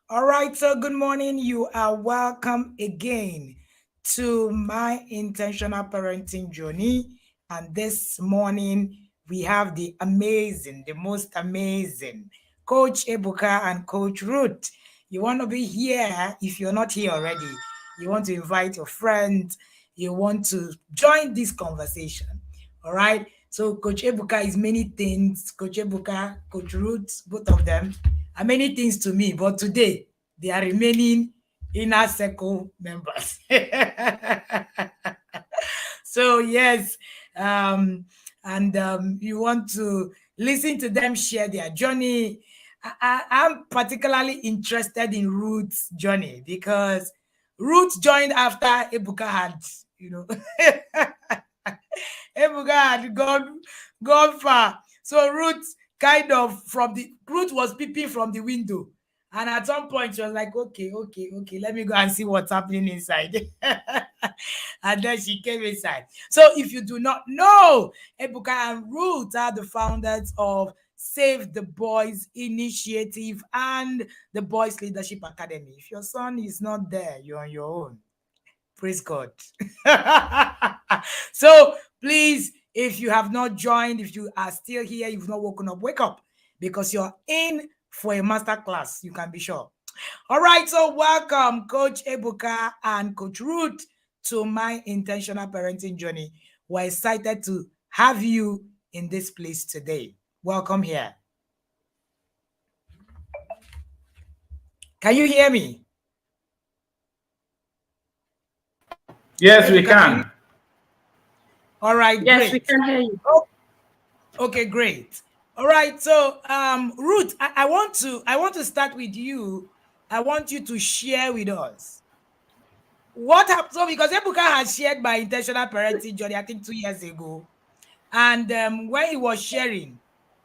All right, so good morning. You are welcome again to my intentional parenting journey. And this morning, we have the amazing, the most amazing Coach Ebuka and Coach Ruth. You want to be here if you're not here already. You want to invite your friends. You want to join this conversation. All right. So, Coach Ebuka is many things. Coach Ebuka, Coach Ruth, both of them are many things to me. But today, they are remaining inner circle members. So yes, um, and you want to listen to them share their journey. I'm particularly interested in Ruth's journey because Ruth joined after Ebuka had, you know, Ebuka had gone far. So Ruth kind of Ruth was peeping from the window. And at some point, she was like, okay, let me go and see what's happening inside. And then she came inside. So if you do not know, Ebuka and Ruth are the founders of Save the Boys Initiative and the Boys Leadership Academy. If your son is not there, you're on your own. Praise God. So please, if you have not joined, if you are still here, you've not woken up, wake up because you're in for a master class. You can be sure. All right, so welcome, Coach Ebuka and Coach Ruth, to my intentional parenting journey. We're excited to have you in this place today. Welcome here. Can you hear me? Yes, we Ebuka, can you? can. All right, Yes, we great. can hear you. Oh, okay, great. All right, so Ruth, I want to start with you. I want you to share with us what happened. So because Ebuka has shared my intentional parenting journey, I think 2 years ago, and when he was sharing,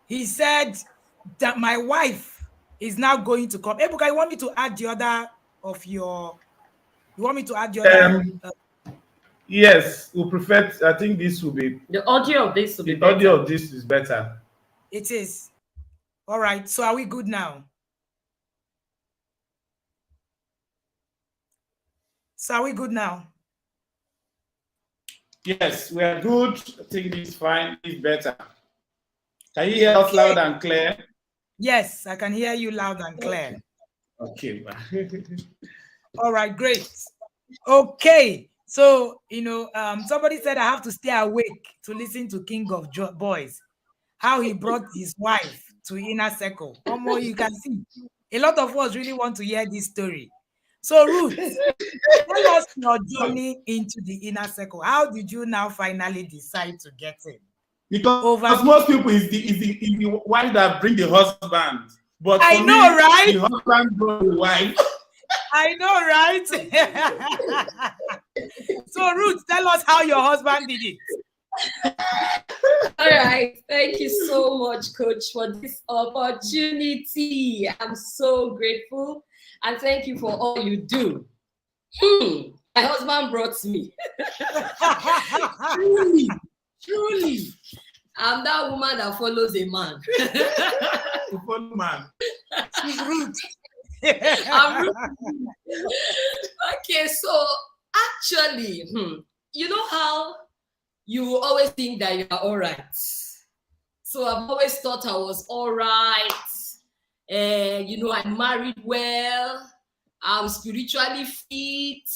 he said that my wife is now going to come. Ebuka, you want me to add the other of your? You want me to add the other? Um, yes, we prefer. I think this will be The audio of this will be the audio better. of this is better. It is. All right. So are we good now? So are we good now? Yes, we are good. I think this is fine. It's better. Can you hear us Okay. loud and clear? Yes, I can hear you loud and clear. Okay. All right, great. Okay. So, somebody said I have to stay awake to listen to King of Boys, how he brought his wife to inner circle. Omo, you can see a lot of us really want to hear this story. So, Ruth, tell us your journey into the inner circle. How did you now finally decide to get in? Because Over to most you. people is the wife that bring the husband, but I for know, me, right? the husband brought the wife. I know, right? So, Ruth, tell us how your husband did it. All right. Thank you so much, Coach, for this opportunity. I'm so grateful. And thank you for all you do. My husband brought me. Truly, truly. I'm that woman that follows a man. To follow man. She's Ruth. I'm okay, so actually, you know how you always think that you are all right. So I've always thought I was all right. I married well. I'm spiritually fit,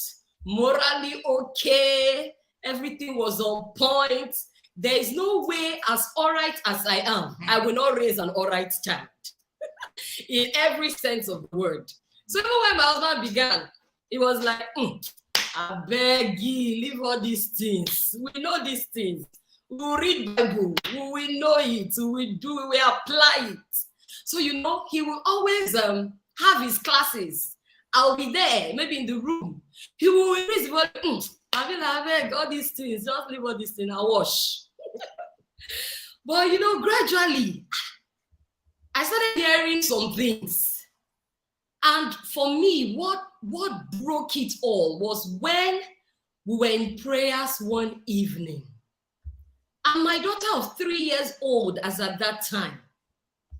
morally okay. Everything was on point. There is no way, as all right as I am, I will not raise an all right child in every sense of the word. So even when my husband began, it was like, I beg you, leave all these things. We know these things. We will read Bible. We will know it. We will do it. We apply it. So, he will always have his classes. I'll be there, maybe in the room. He will raise I beg all these things. Just leave all these things. I'll wash. But, gradually, I started hearing some things. And for me, what broke it all was when we were in prayers one evening. And my daughter of 3 years old as at that time,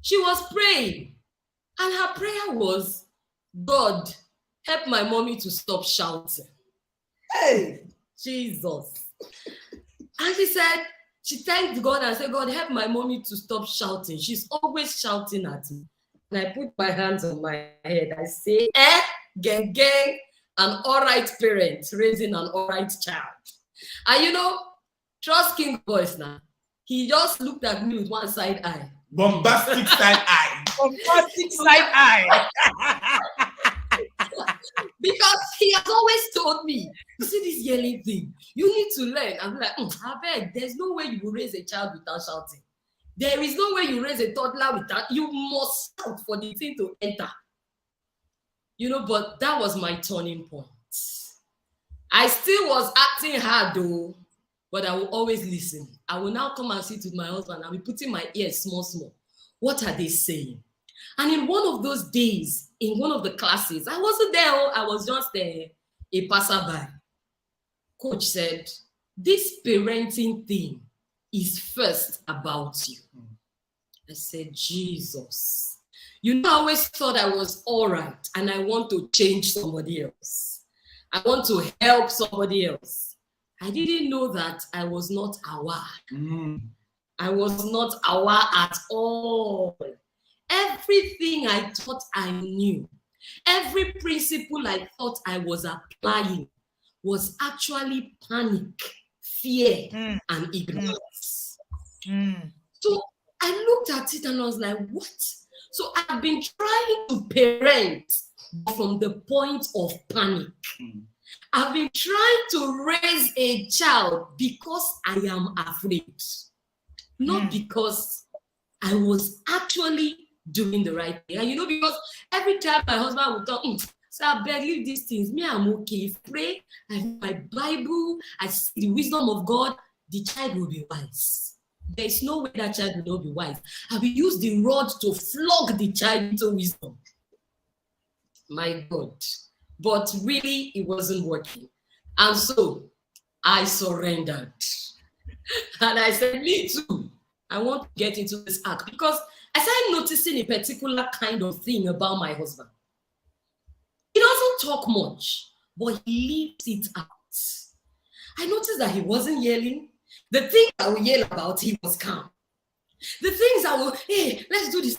she was praying. And her prayer was, God, help my mommy to stop shouting. Hey, Jesus. And she thanked God and said, God, help my mommy to stop shouting. She's always shouting at me. And I put my hands on my head. I say, gang, an all right parent raising an all right child. And trust King voice now. He just looked at me with one side eye. Bombastic side eye. Bombastic side eye. Because he has always told me, you see this yelling thing, you need to learn. I'm like, I beg, there's no way you will raise a child without shouting. There is no way you raise a toddler without, you must shout for the thing to enter. But that was my turning point. I still was acting hard though, but I will always listen. I will now come and sit with my husband. I'll be putting my ears small. What are they saying? And in one of those days, in one of the classes, I wasn't there. I was just a passerby. Coach said, this parenting thing is first about you. I said, Jesus. I always thought I was all right and I want to change somebody else. I want to help somebody else. I didn't know that I was not aware. I was not aware at all. Everything I thought I knew, every principle I thought I was applying was actually panic, fear, and ignorance. So I looked at it and I was like, what? So I've been trying to parent from the point of panic. I've been trying to raise a child because I am afraid, not because I was actually doing the right thing. And because every time my husband would talk, so I beg, leave these things. Me, I'm okay. Pray, I read my Bible, I see the wisdom of God, the child will be wise. There's no way that child will not be wise. I will use the rod to flog the child into wisdom. My God. But really, it wasn't working. And so I surrendered. And I said, me too. I want to get into this act because I started noticing a particular kind of thing about my husband. He doesn't talk much, but he leaves it out. I noticed that he wasn't yelling. The things I would yell about, he was calm. The things I would, hey, let's do this,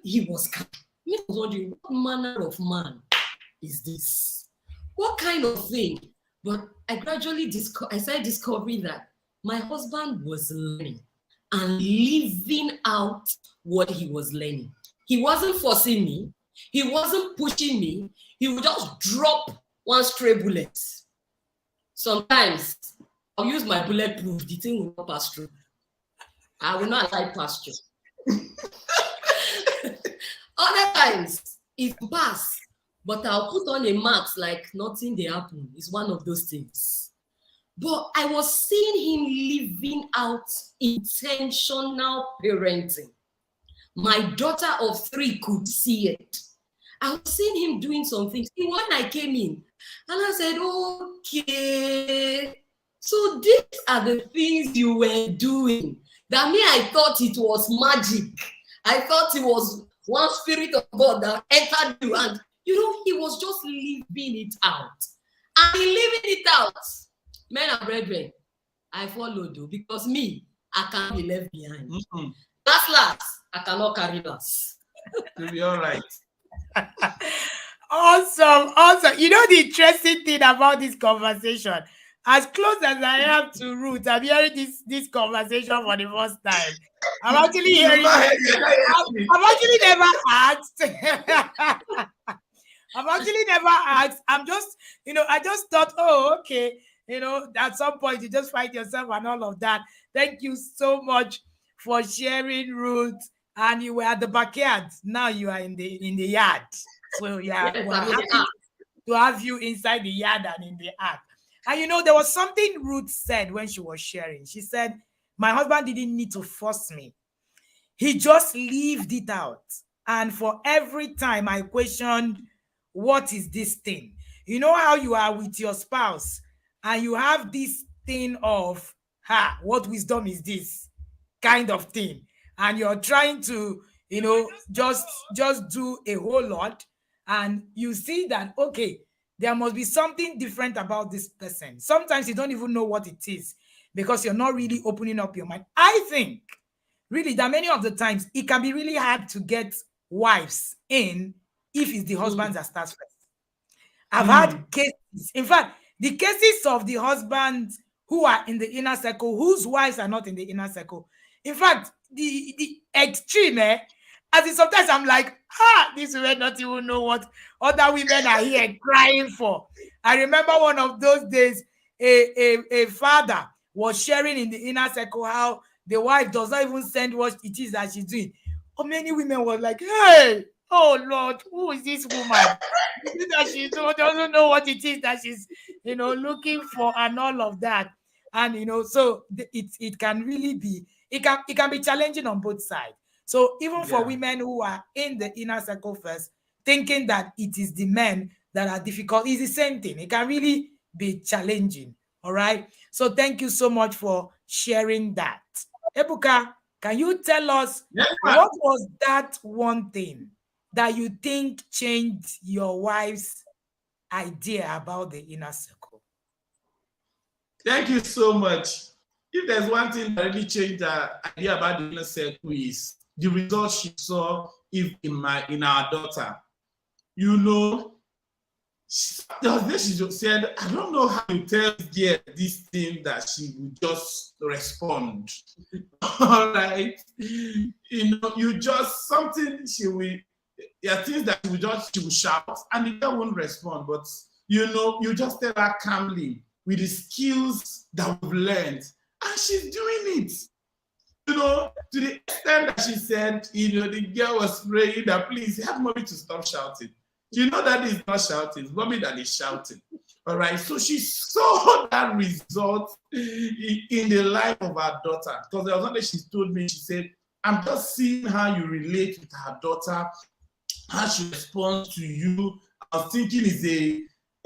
he was calm. I was wondering, what manner of man is this? What kind of thing? But I gradually started discovering that my husband was learning and living out what he was learning. He wasn't forcing me. He wasn't pushing me. He would just drop one stray bullet. Sometimes I'll use my bulletproof. The thing will not pass through. I will not allow it pass through. Other times it will pass, but I'll put on a mask like nothing they happen. It's one of those things. But I was seeing him living out intentional parenting. My daughter of 3 could see it. I was seeing him doing some things. When I came in, and I said, okay, so these are the things you were doing. That me, I thought it was magic. I thought it was one spirit of God that entered you. And, he was just living it out. And in living it out, men and brethren, I followed though, because me, I can't be left behind. Last, I cannot carry last. You'll be all right. Awesome. The interesting thing about this conversation, as close as I am to Ruth, I'm hearing this conversation for the first time. I'm actually hearing I've actually never asked. I've actually never asked. I'm just, I just thought, okay, at some point you just find yourself and all of that. Thank you so much for sharing, Ruth. And you were at the backyard. Now you are in the yard. So yeah, we're happy to have you inside the yard and in the ark. And there was something Ruth said when she was sharing. She said, my husband didn't need to force me. He just lived it out. And for every time I questioned, what is this thing? You know how you are with your spouse and you have this thing of, what wisdom is this kind of thing? And you're trying to, just do a whole lot. and you see that, okay, there must be something different about this person. Sometimes you don't even know what it is because you're not really opening up your mind. I think really that many of the times it can be really hard to get wives in if it's the husbands that starts first. I've had cases, in fact, the cases of the husbands who are in the inner circle, whose wives are not in the inner circle. In fact, the extreme, as in sometimes I'm like, these women don't even know what other women are here crying for. I remember one of those days, a father was sharing in the inner circle how the wife does not even send what it is that she's doing. How many women were like, hey, oh Lord, who is this woman? That she doesn't know what it is that she's, looking for and all of that. And so it can really be, it can be challenging on both sides. So even for women who are in the inner circle first, thinking that it is the men that are difficult, is the same thing. It can really be challenging. All right. So thank you so much for sharing that. Ebuka, can you tell us what was that one thing that you think changed your wife's idea about the inner circle? Thank you so much. If there's one thing that really changed her idea about the inner circle is the results she saw in our daughter. The other day she just said, I don't know how you tell this thing that she would just respond. All right. You just something there are things that she will shout and the girl won't respond. But you just tell her calmly with the skills that we've learned. And she's doing it. To the extent that she said, the girl was praying that please help mommy to stop shouting. That is not shouting, it's mommy that is shouting. All right. So she saw that result in the life of her daughter. Because there was one day she told me, she said, I'm just seeing how you relate with her daughter, how she responds to you. I was thinking it's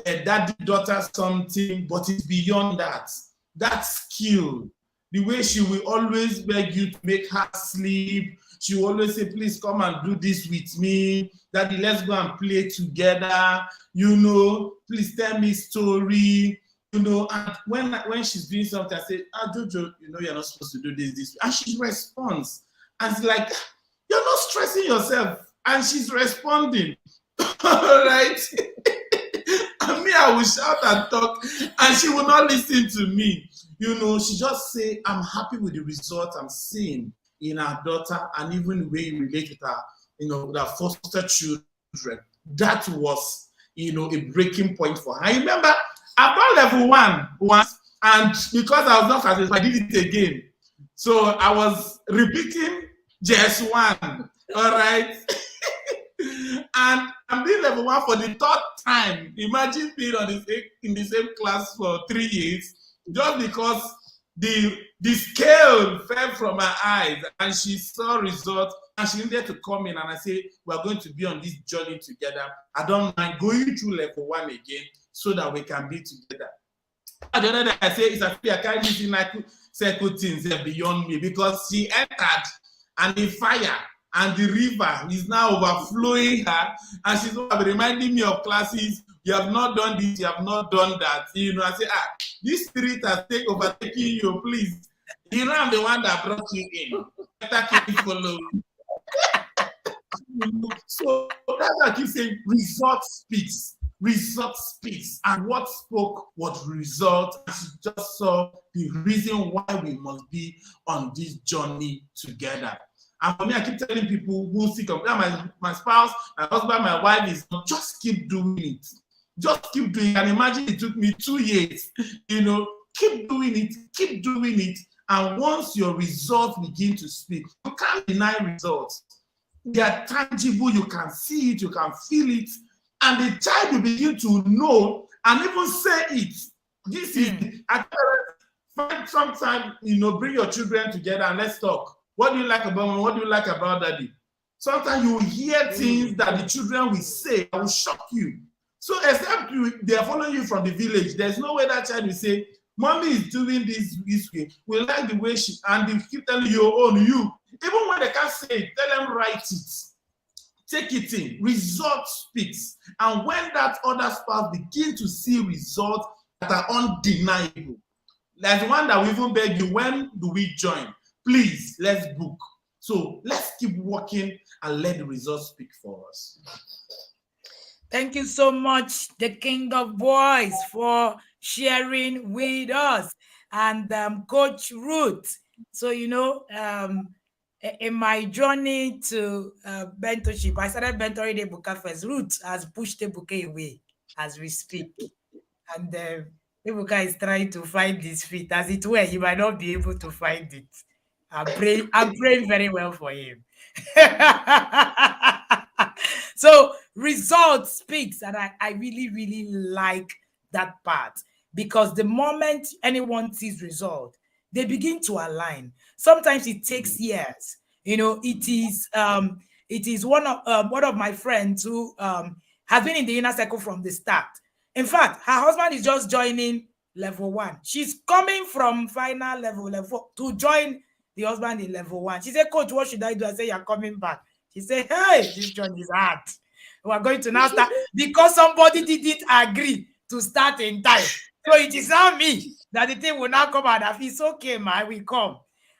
a daddy-daughter something, but it's beyond that. That skill, the way she will always beg you to make her sleep. She will always say, please come and do this with me. Daddy, let's go and play together. Please tell me story. And when she's doing something, I say, Jojo, you're not supposed to do this. And she responds. And it's like, you're not stressing yourself. And she's responding. All right? And me, I will shout and talk. And she will not listen to me. She just say, I'm happy with the result I'm seeing in our daughter, and even the way you relate with her, with her foster children. That was, a breaking point for her. I remember I've done level 1 once, and because I was not satisfied, I did it again. So I was repeating just 1. All right. And I'm doing level 1 for the 3rd time. Imagine being in the same class for 3 years, just because the scale fell from her eyes and she saw results and she needed to come in, and I say, we're going to be on this journey together. I don't mind going through level 1 again so that we can be together. At the other day, I say, it's a fear, I can't use circle things beyond me, because she entered and the fire and the river is now overflowing her, and she's reminding me of classes. You have not done this, you have not done that. I say, this spirit has overtaken you, please. I'm the one that brought you in. Better keep following. So that's why I keep saying, result speaks. Result speaks. And what spoke was result. She just saw the reason why we must be on this journey together. And for me, I keep telling people who see my spouse, my husband, my wife, is just keep doing it. Just keep doing it. And imagine it took me 2 years. Keep doing it. And once your results begin to speak, you can't deny results. They are tangible, you can see it, you can feel it. And the child will begin to know and even say it. This is, find some time, bring your children together and let's talk. What do you like about me? What do you like about daddy? Sometimes you will hear things that the children will say that will shock you. So except they are following you from the village, there's no way that child will say, mommy is doing this way. We like the way she, and they keep telling you your own, you. Even when they can't say it, tell them write it. take it in. Result speaks. And when that other spouse begin to see results that are undeniable, like the one that we even beg you, when do we join? Please, let's book. So let's keep working and let the results speak for us. Thank you so much, the King of Boys, for sharing with us. And Coach Ruth. So, in my journey to mentorship, I started mentoring Ebuka first. Ruth has pushed Ebuka away as we speak. And Ebuka is trying to find his feet. As it were, he might not be able to find it. I'm praying very well for him. So result speaks, and I really, really like that part, because the moment anyone sees result, they begin to align. Sometimes it takes years. It is one of my friends who has been in the inner circle from the start. In fact, her husband is just joining level 1. She's coming from final level to join the husband in level 1. She said, Coach, what should I do? I said, you're coming back. She said, hey, this journey is hard. We are going to now start, because somebody didn't agree to start in time. So it is not me that the thing will now come out. It's okay, man, we come.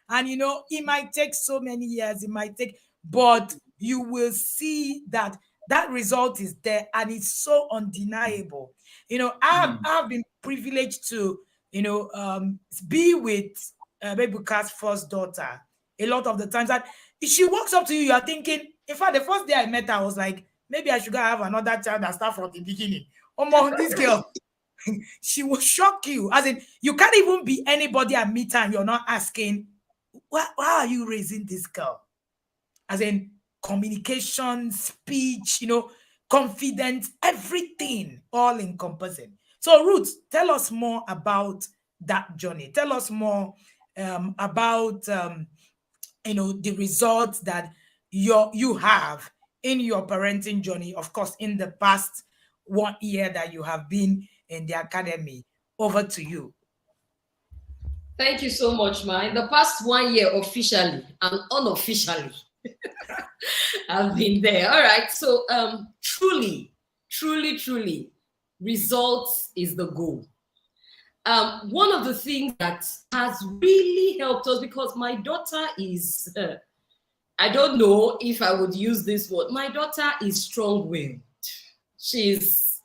And it might take so many years, but you will see that result is there, and it's so undeniable. I've been privileged to, be with Ebuka's first daughter a lot of the times. That if she walks up to you, you're thinking, in fact, the first day I met her, I was like, maybe I should go have another child and start from the beginning. Oh, this girl, she will shock you. As in, you can't even be anybody and meet her and you're not asking, why are you raising this girl? As in, communication, speech, confidence, everything, all encompassing. So, Ruth, tell us more about that journey. Tell us more about the results that you have in your parenting journey, of course, in the past 1 year that you have been in the academy. Over to you. Thank you so much, Ma. In the past 1 year, officially and unofficially, I've been there. All right. So truly, results is the goal. One of the things that has really helped us, because my daughter is, I don't know if I would use this word. My daughter is strong-willed. She's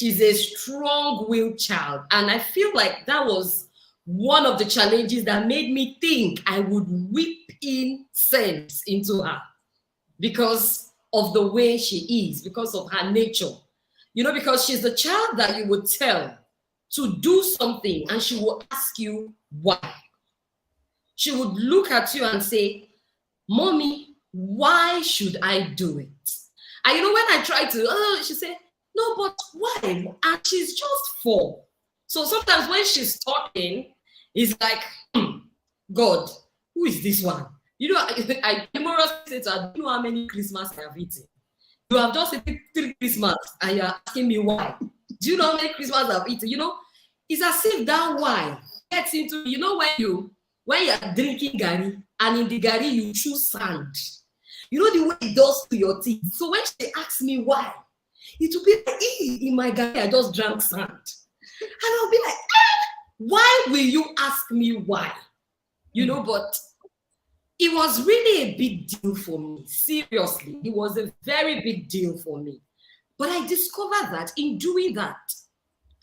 a strong-willed child. And I feel like that was one of the challenges that made me think I would whip in sense into her, because of the way she is, because of her nature. Because she's the child that you would tell to do something and she will ask you why. She would look at you and say, Mommy, why should I do it? And when I try to, she said, no, but why? And she's just 4. So sometimes when she's talking, it's like, God, who is this one? I humorously say to her, do you know how many Christmas I have eaten? You have just eaten 3 Christmas and you're asking me why. Do you know how many Christmas I've eaten? It's as if that why gets into, when you're drinking gari and in the gari you choose sand. The way it does to your teeth. So when she asks me why, it will be like, in my gari, I just drank sand. And I'll be like, why will you ask me why? But it was really a big deal for me. Seriously, it was a very big deal for me. But I discovered that in doing that,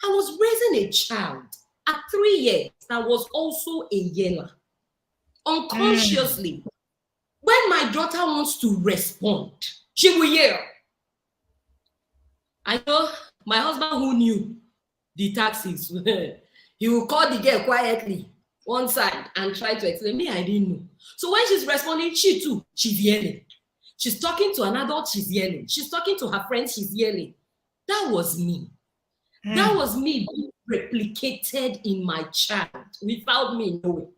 I was raising a child at 3 years that was also a yeller. Unconsciously, when my daughter wants to respond, she will yell. I know my husband, who knew the taxis, he will call the girl quietly one side and try to explain. Me, I didn't know. So when she's responding, she too, she's yelling. She's talking to an adult, she's yelling. She's talking to her friends, she's yelling. That was me. That was me being replicated in my child without me knowing.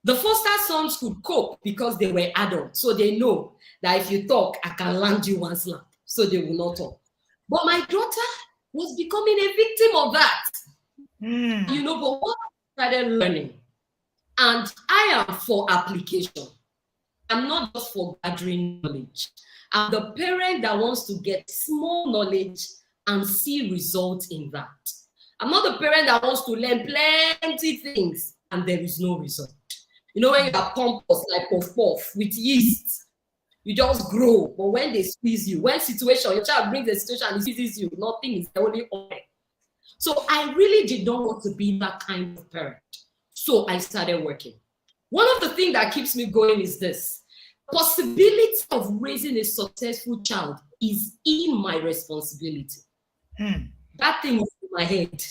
The foster sons could cope because they were adults. So they know that if you talk, I can land you one slap. So they will not talk. But my daughter was becoming a victim of that. But what I started learning, and I am for application. I'm not just for gathering knowledge. I'm the parent that wants to get small knowledge and see results in that. I'm not the parent that wants to learn plenty things and there is no result. You know, when you are pompous like puff puff with yeast, you just grow. But when they squeeze you, when your child brings a situation and squeezes you, nothing is the only oil. So I really did not want to be that kind of parent. So I started working. One of the things that keeps me going is this. Possibility of raising a successful child is in my responsibility. That thing is in my head.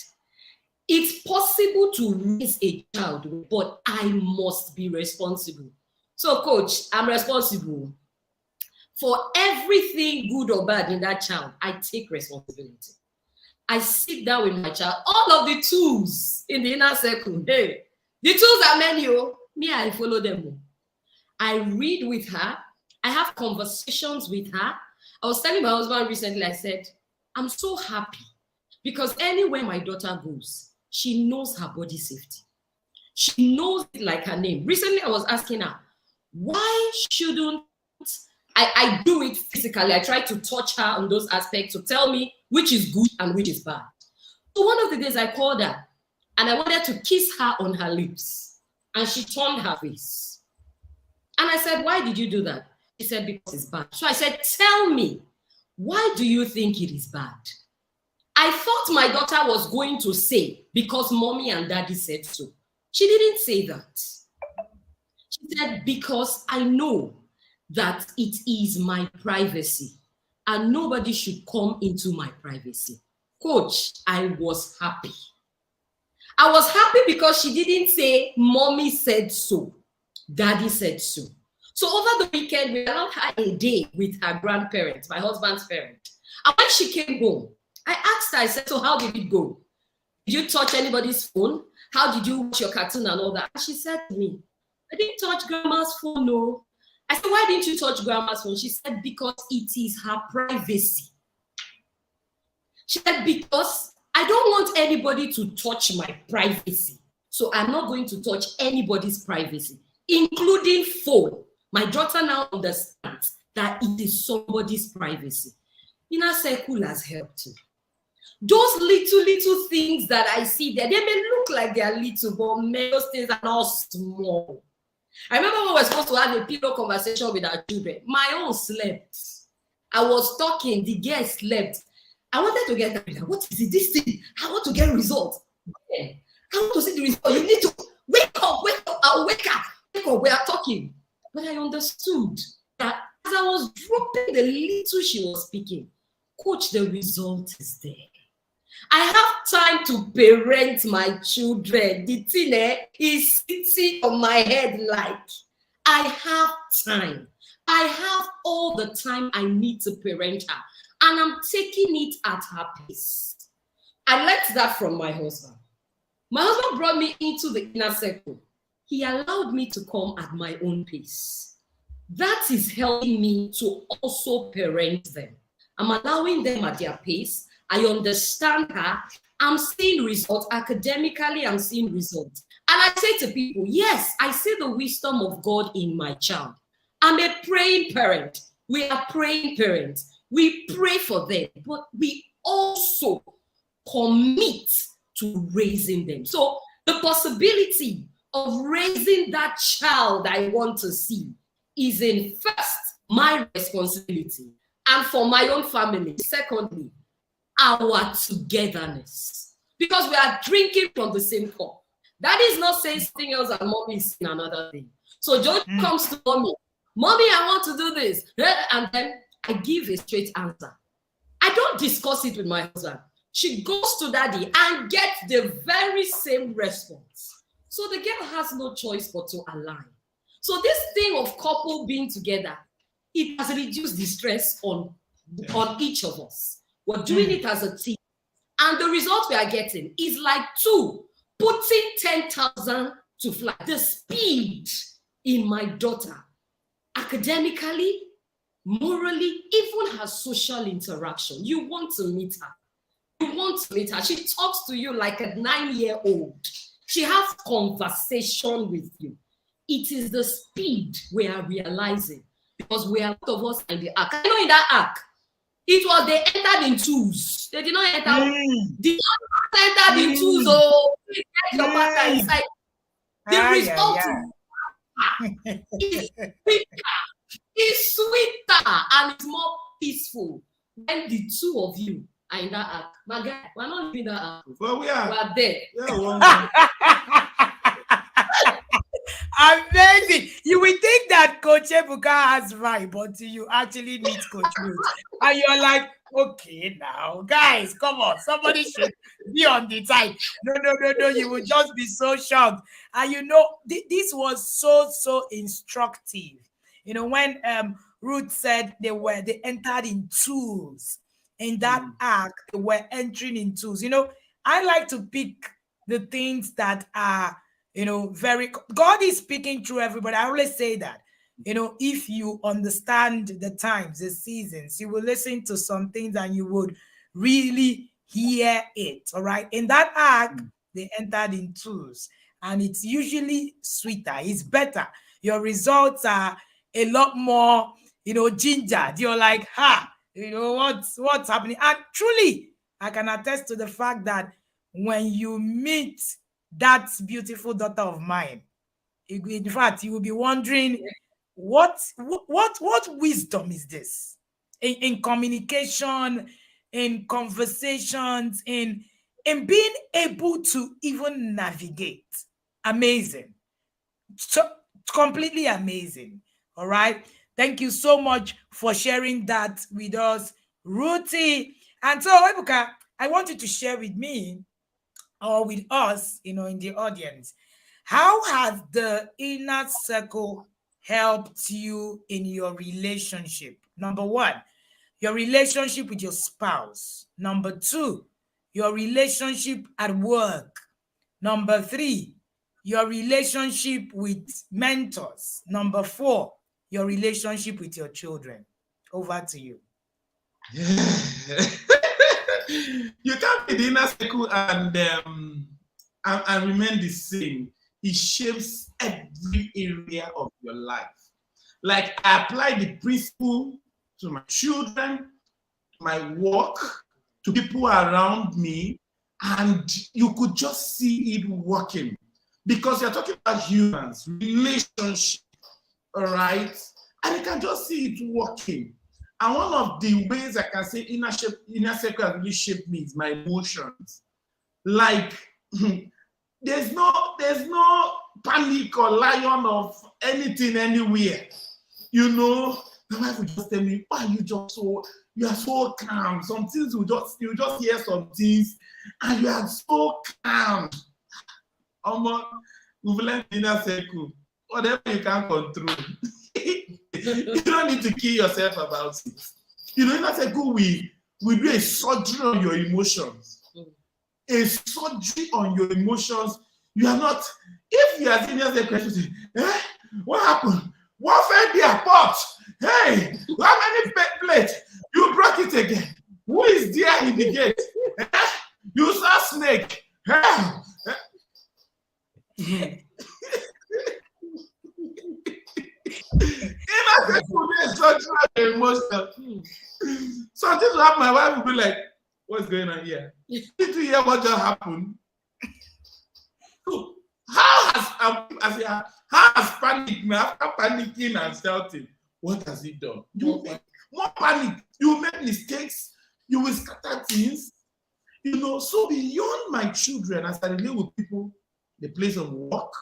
It's possible to raise a child, but I must be responsible. So, coach, I'm responsible. For everything good or bad in that child, I take responsibility. I sit down with my child, all of the tools in the inner circle. Hey, the tools are many. Me, I follow them. I read with her. I have conversations with her. I was telling my husband recently, I said, I'm so happy because anywhere my daughter goes, she knows her body safety. She knows it like her name. Recently, I was asking her, why shouldn't I do it physically? I try to touch her on those aspects to tell me which is good and which is bad. So one of the days I called her and I wanted to kiss her on her lips and she turned her face. And I said, why did you do that? She said, because it's bad. So I said, tell me, why do you think it is bad? I thought my daughter was going to say, because mommy and daddy said so. She didn't say that. She said, because I know that it is my privacy and nobody should come into my privacy. Coach, I was happy. I was happy because she didn't say, mommy said so. Daddy said so. So over the weekend, we allowed her a day with her grandparents, my husband's parents. And when she came home, I asked her, I said, so how did it go? Did you touch anybody's phone? How did you watch your cartoon and all that? And she said to me, I didn't touch grandma's phone, no. I said, why didn't you touch grandma's phone? She said, because it is her privacy. She said, because I don't want anybody to touch my privacy. So I'm not going to touch anybody's privacy, including phone. My daughter now understands that it is somebody's privacy. Inner circle has helped too. Those little things that I see there, they may look like they are little, but those things are not small. I remember when we were supposed to have a pillow conversation with our children. My own slept. I was talking, the girl slept. I wanted to get that. What is it, this thing? I want to get results. Yeah. I want to see the result. You need to wake up. I'll wake up. We are talking. But I understood that as I was dropping the little she was speaking, coach, the result is there. I have time to parent my children. The thing is sitting on my head like, I have time. I have all the time I need to parent her. And I'm taking it at her pace. I learned that from my husband. My husband brought me into the inner circle. He allowed me to come at my own pace. That is helping me to also parent them. I'm allowing them at their pace. I understand her. I'm seeing results. Academically, I'm seeing results. And I say to people, yes, I see the wisdom of God in my child. I'm a praying parent. We are praying parents. We pray for them, but we also commit to raising them. So the possibility of raising that child I want to see is in first, my responsibility, and for my own family. Secondly, our togetherness. Because we are drinking from the same cup. That is not saying something else and mommy is saying another thing. So George comes to mommy, I want to do this. And then I give a straight answer. I don't discuss it with my husband. She goes to daddy and gets the very same response. So the girl has no choice but to align. So this thing of couple being together, it has reduced the stress on each of us. We're doing it as a team. And the result we are getting is like two putting 10,000 to fly. The speed in my daughter, academically, morally, even her social interaction. You want to meet her. You want to meet her. She talks to you like a 9-year-old. She has conversation with you. It is the speed we are realizing. because we are a lot of us in the ark. I know in that ark, it was they entered in twos. They did not enter. The others entered in twos. Oh, please get your partner inside. The result is sweeter and it's more peaceful when the two of you are in that ark. My guy, we're not living that ark. Well, we are there. Yeah, Amazing. You will think that Coach Ebuka has right, but you actually meet Coach Ruth. And you're like, okay, now, guys, come on. Somebody should be on the side. No. You will just be so shocked. And you know, this was so instructive. You know, when Ruth said they entered in twos. In that ark, they were entering in twos. You know, I like to pick the things that are, you know, God is speaking through everybody. I always say that, you know, if you understand the times, the seasons, you will listen to some things and you would really hear it. All right. In that ark, they entered in twos, and it's usually sweeter. It's better. Your results are a lot more, you know, gingered. You're like, you know, what's happening? And truly, I can attest to the fact that when you meet that beautiful daughter of mine, in fact, you will be wondering, what wisdom is this in communication, in conversations, in being able to even navigate? Amazing. So completely amazing. All right. Thank you so much for sharing that with us, Ruthie. And so, Ebuka, I want you to share with me or with us, you know, in the audience, how has the inner circle helped you in your relationship? Number one, your relationship with your spouse. Number two, your relationship at work. Number three, your relationship with mentors. Number four, your relationship with your children. Over to you. You can't be the inner circle and remain the same. It shapes every area of your life. Like, I apply the principle to my children, my work, to people around me, and you could just see it working. Because you're talking about humans, relationships, all right? And you can just see it working. And one of the ways I can say inner circle has really shaped me is my emotions. Like, there's no panic or lion of anything anywhere. You know, my wife would just tell me, why you are so calm. Some things you just hear some things and you are so calm. We've learned inner circle. Whatever you can control. You don't need to kill yourself about it. You know, inner circle, we do a surgery on your emotions. A surgery on your emotions. You are not, if you are senior secretary, what happened? What fed their pot? Hey, how many plates? You broke it again. Who is there in the gate? You saw snake. Something will happen, my wife will be like, what's going on here? You need to hear what just happened. So, how has panic, after panicking and shouting, what has it done? You make more panic, you make mistakes, you will scatter things. You know, so beyond my children, as I relate with people, the place of work,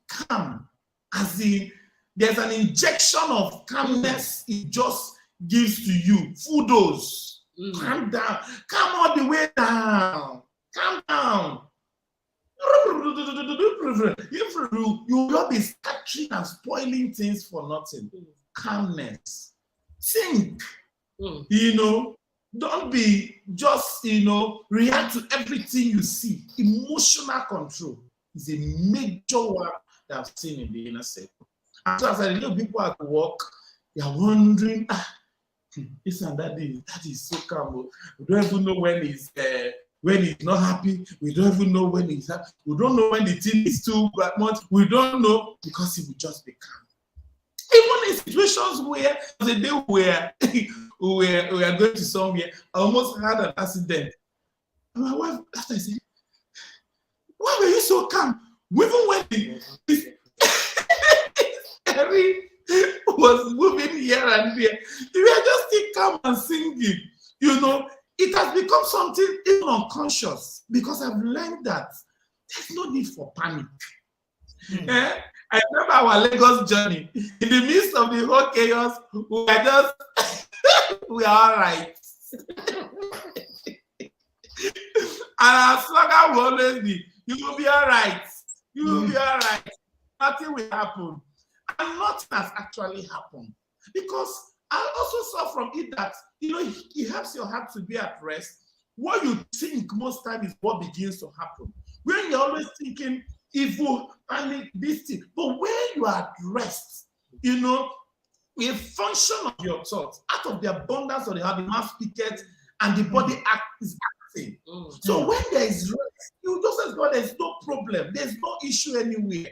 calm. As in, there's an injection of calmness it just gives to you. Full dose. Calm down. Calm all the way down. Calm down. You will not be scattering and spoiling things for nothing. Calmness. Think. You know, don't be just, you know, react to everything you see. Emotional control is a major one that I've seen in the inner circle. And so as I know people at work, they are wondering, this and that is so calm. We don't even know when he's not happy. We don't even know when he's happy. We don't know when the thing is too much. We don't know, because he will just be calm. Even in situations where the day where we were going to somewhere, I almost had an accident. And my wife, after I said, why were you so calm? Even when the Harry was moving here and there, you were just still calm and singing. You know, it has become something even unconscious because I've learned that there's no need for panic. I remember our Lagos journey. In the midst of the whole chaos, we are just, we are all right. And our slogan will always be, you will be all right. You will be all right. Nothing will happen. And nothing has actually happened. Because I also saw from it that, you know, it helps your heart to be at rest. What you think most times is what begins to happen. When you're always thinking evil, panic, this thing. But when you are at rest, you know, a function of your thoughts, out of the abundance of the heart, the mouth speaketh, and the body is acting. So when there is rest, you just as God, there's no problem, there's no issue anywhere.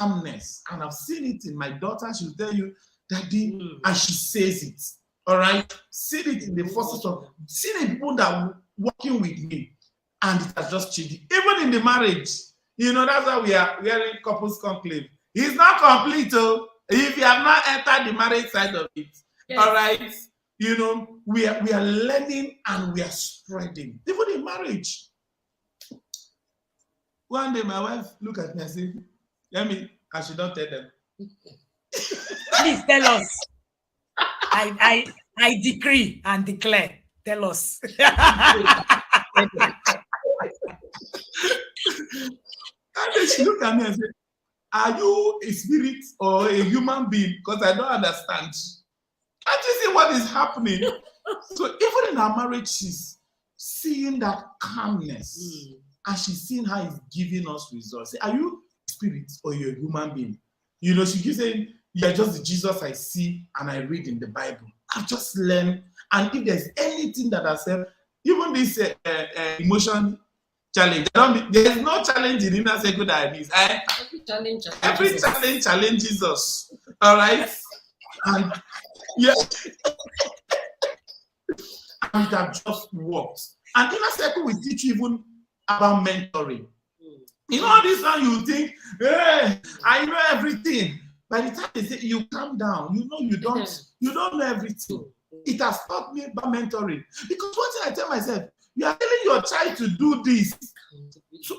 Calmness, and I've seen it in my daughter. She'll tell you, Daddy, and she says it. All right, see it in the forces of seeing the people that are working with me, and it has just changed. Even in the marriage, you know, that's why we are in Couples Conclave. It's not complete, oh, if you have not entered the marriage side of it. Yes. All right, you know, we are learning and we are spreading. Even in marriage. One day, my wife looked at me and said, I should not tell them. Please tell us. I decree and declare. Tell us. And then she looked at me and said, are you a spirit or a human being? Because I don't understand. Can't you see what is happening? So even in our marriage, she's seeing that calmness. And she's seeing how it's giving us results. Say, are you a spirit or you're a human being? You know, she keeps saying, you're just the Jesus I see and I read in the Bible. I've just learned. And if there's anything that I said, even this emotion challenge, there's no challenge in inner circle that I miss. Every challenge challenges us. All right? And yeah. And it has just worked. And inner circle will teach you even about mentoring. You know, this time you think, hey, I know everything. By the time they say you calm down, you know you don't know everything. It has taught me about mentoring. Because one thing I tell myself, you are telling your child to do this. So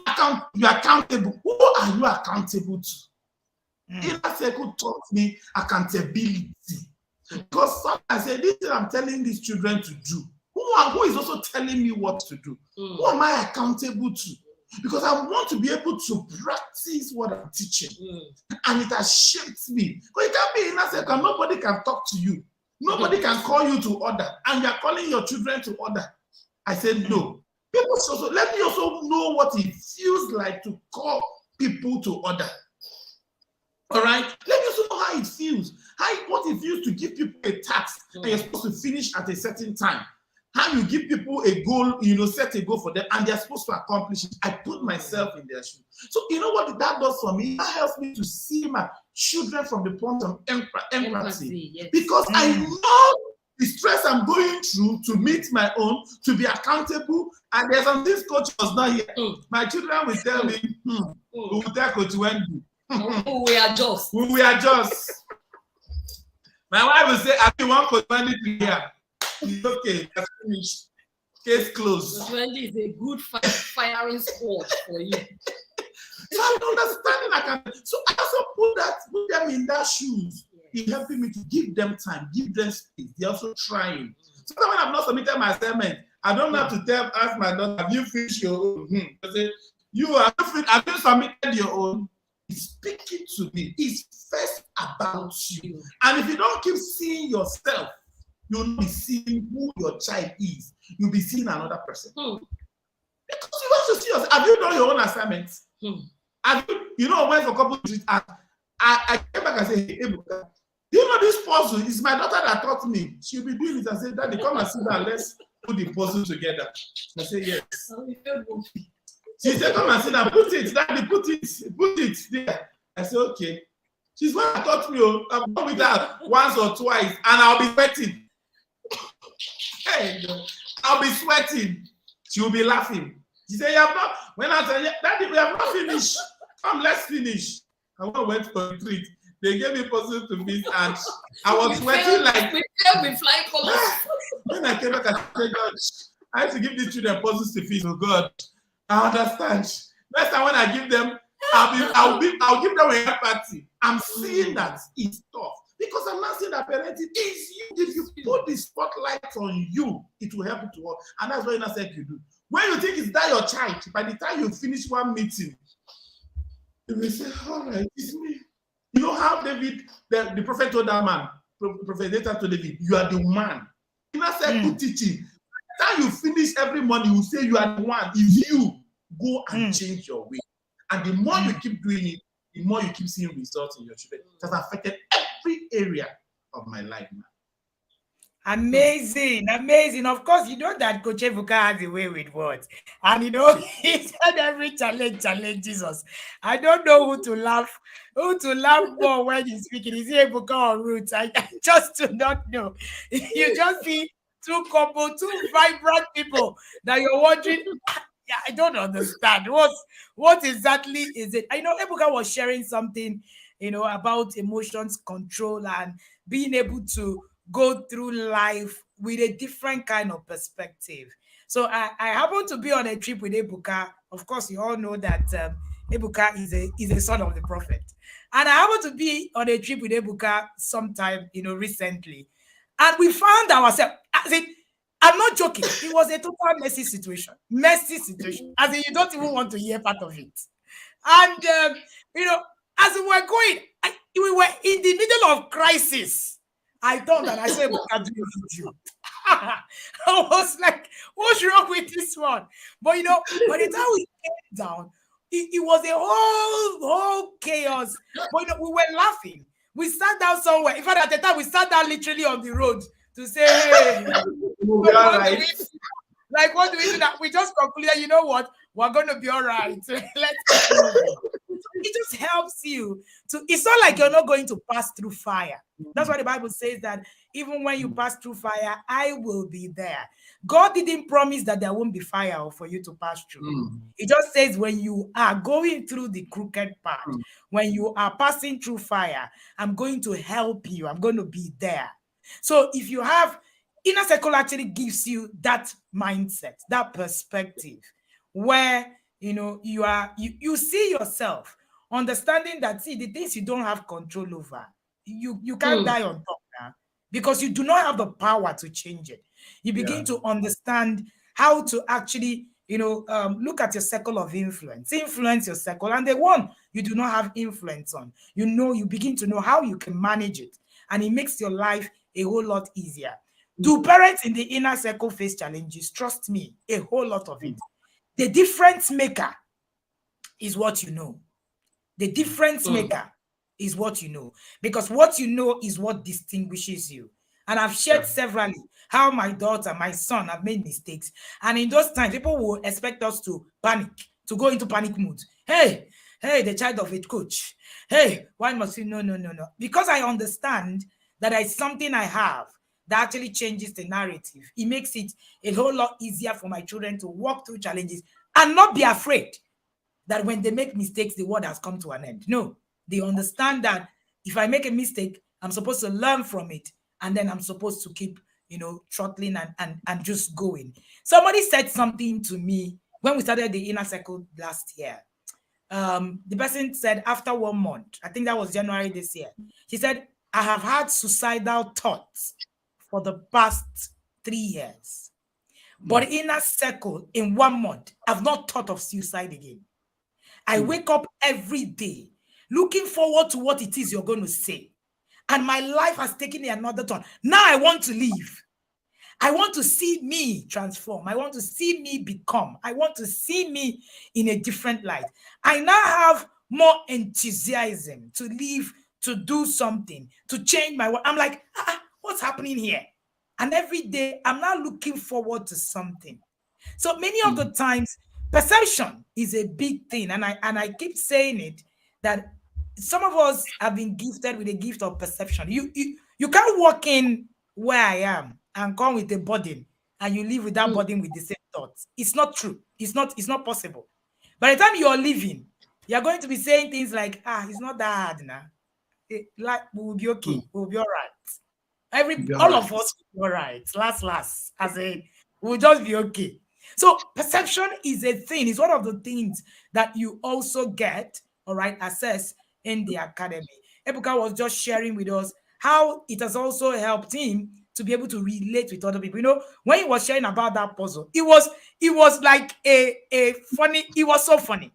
you are accountable. Who are you accountable to? Inner circle taught me accountability. Because I said, this thing I'm telling these children to do. Who is also telling me what to do? Who am I accountable to? Because I want to be able to practice what I'm teaching. And it has shaped me. Because you can't be in a circle, nobody can talk to you. Nobody can call you to order. And you're calling your children to order. I said, no. People also, let me also know what it feels like to call people to order. All right? Let me also know how it feels. What it feels to give people a task and you're supposed to finish at a certain time. How you give people a goal, you know, set a goal for them, and they're supposed to accomplish it. I put myself in their shoes. So you know what that does for me? That helps me to see my children from the point of empathy. Yes. Because I know the stress I'm going through to meet my own, to be accountable. And there's some this coach was not here. My children will tell me, we will tell Coach Wendy. We are just. We are just. My wife will say, I want Coach Wendy to hear. Okay, that's finished. Case closed. Coach Wendy is a good firing squad for you. So I'm understanding I can. So I also put them in their shoes. Yes. It helping me to give them time, give them space. They're also trying. Sometimes when I've not submitted my assignment, I don't have to ask my daughter, have you finished your own? I say, have you submitted your own? It's speaking to me. It's first about you. And if you don't keep seeing yourself, you'll be seeing who your child is. You'll be seeing another person. Because you want to see yourself. Have you done your own assignments? Have you know, when for couple I came back and said, hey, Ebuka, you know this puzzle? It's my daughter that taught me. She'll be doing it and say, Daddy, come and sit down. Let's put the puzzle together. I say, yes. She said, come and sit down. Put it, Daddy, put it there. I said, okay. She's what I taught me. Oh, I've gone with her once or twice, and I'll be sweating. Hey, I'll be sweating. She will be laughing. She said, "You have not." When I said, "Daddy, we have not finished. Come, let's finish." I went for a treat. They gave me puzzle to miss, and I was sweating like. We failed with flying colors. When I came back, I said, "God, I have to give these children puzzles to feed." Oh God, I understand. Next time when I give them, I'll give them a party. I'm seeing that it's tough because I'm not saying that parenting is you. If you put the spotlight on you, it will help you to work, and that's what you said you do. When you think it's that your child, by the time you finish one meeting, you will say, "All right, it's me." You know how David, the prophet told that man, Prophet Nathan told David, "You are the man." You know, said good teaching. By the time you finish every morning, you say you are the one. If you go and change your way, and the more you keep doing it, the more you keep seeing results in your children. It has affected every area of my life now. Amazing, amazing. Of course, you know that Coach Ebuka has a way with words. And you know, he said every challenge challenges us. I don't know who to laugh more when he's speaking. Is it Ebuka or Ruth? I just do not know. You just see two vibrant people that you're wondering. Yeah, I don't understand. What exactly is it? I know Ebuka was sharing something, about emotions control and being able to go through life with a different kind of perspective. So I happen to be on a trip with Ebuka. Of course, you all know that Ebuka is a son of the prophet. And I happen to be on a trip with Ebuka sometime, recently. And we found ourselves, I'm not joking. It was a total messy situation. Messy situation. As in, you don't even want to hear part of it. And, as we were going, we were in the middle of crisis. I thought that I said, we can do a video. I was like, what's wrong with this one? But, by the time we came down, it was a whole chaos. But, we were laughing. We sat down somewhere. In fact, at the time, we sat down literally on the road to say, hey, what do we do now? We just concluded, you know what? We're going to be all right. Let's move. It just helps you to, it's not like you're not going to pass through fire. That's why the Bible says that even when you pass through fire, I will be there. God didn't promise that there won't be fire for you to pass through. It just says when you are going through the crooked path, when you are passing through fire, I'm going to help you. I'm going to be there. So if you have, inner circle actually gives you that mindset, that perspective where, you see yourself understanding that, see, the things you don't have control over, you can't die on top now because you do not have the power to change it. You begin to understand how to actually, look at your circle of influence your circle, and the one you do not have influence on, you begin to know how you can manage it, and it makes your life a whole lot easier. Do parents in the inner circle face challenges? Trust me, a whole lot of it. The difference maker is what you know. The difference maker is what you know, because what you know is what distinguishes you. And I've shared severally how my daughter, my son have made mistakes. And in those times, people will expect us to panic, to go into panic mode. Hey, the child of a coach. Hey, why must you? No. Because I understand that it's something I have that actually changes the narrative. It makes it a whole lot easier for my children to walk through challenges and not be afraid that when they make mistakes, the world has come to an end. No, they understand that if I make a mistake, I'm supposed to learn from it. And then I'm supposed to keep, throttling and just going. Somebody said something to me when we started the inner circle last year. The person said after 1 month, I think that was January this year, she said, I have had suicidal thoughts for the past 3 years. But inner circle in 1 month, I've not thought of suicide again. I wake up every day looking forward to what it is you're going to say. And my life has taken another turn. Now I want to leave. I want to see me transform. I want to see me become. I want to see me in a different light. I now have more enthusiasm to live, to do something, to change my world. I'm like, what's happening here? And every day I'm now looking forward to something. So many of the times, perception is a big thing. And I keep saying it, that some of us have been gifted with a gift of perception. You can't walk in where I am and come with a burden and you live with that burden with the same thoughts. It's not true. It's not possible. By the time you're leaving, you're going to be saying things like, it's not that hard now. Like, we'll be okay. We'll be all right. All of us will be all right. Last, as a, we'll just be okay. So perception is a thing. It's one of the things that you also get, all right, assess in the academy. Ebuka was just sharing with us how it has also helped him to be able to relate with other people. You know, when he was sharing about that puzzle, it was like a funny, it was so funny.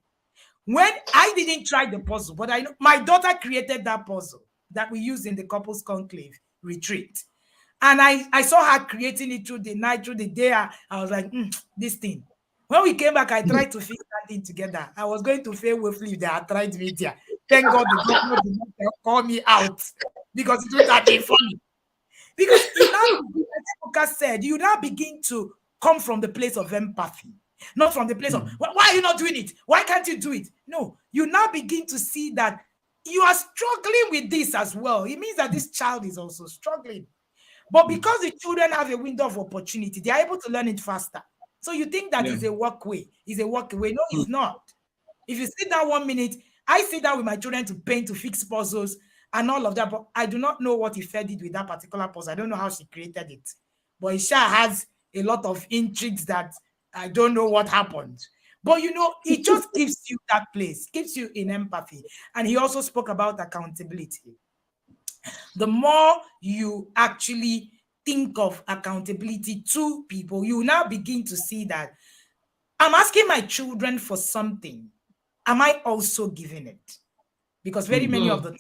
When I didn't try the puzzle, but I know my daughter created that puzzle that we used in the Couples Conclave retreat. And I saw her creating it through the night, through the day. I was like, this thing. When we came back, I tried to fix that thing together. I was going to fail woefully if they had tried media. Thank God the government did not call me out because it would have been funny. Because you now, like Ebuka said, you now begin to come from the place of empathy, not from the place of, why are you not doing it? Why can't you do it? No, you now begin to see that you are struggling with this as well. It means that this child is also struggling. But because the children have a window of opportunity, they are able to learn it faster. So you think that is a walkway. Is a walkway. No, it's not. If you sit down 1 minute, I sit down with my children to paint, to fix puzzles and all of that. But I do not know what Ife did with that particular puzzle. I don't know how she created it. But Isha has a lot of intrigues that I don't know what happened. But you know, it just gives you that place, gives you in empathy. And he also spoke about accountability. The more you actually think of accountability to people, you now begin to see that I'm asking my children for something. Am I also giving it? Because very many of the time,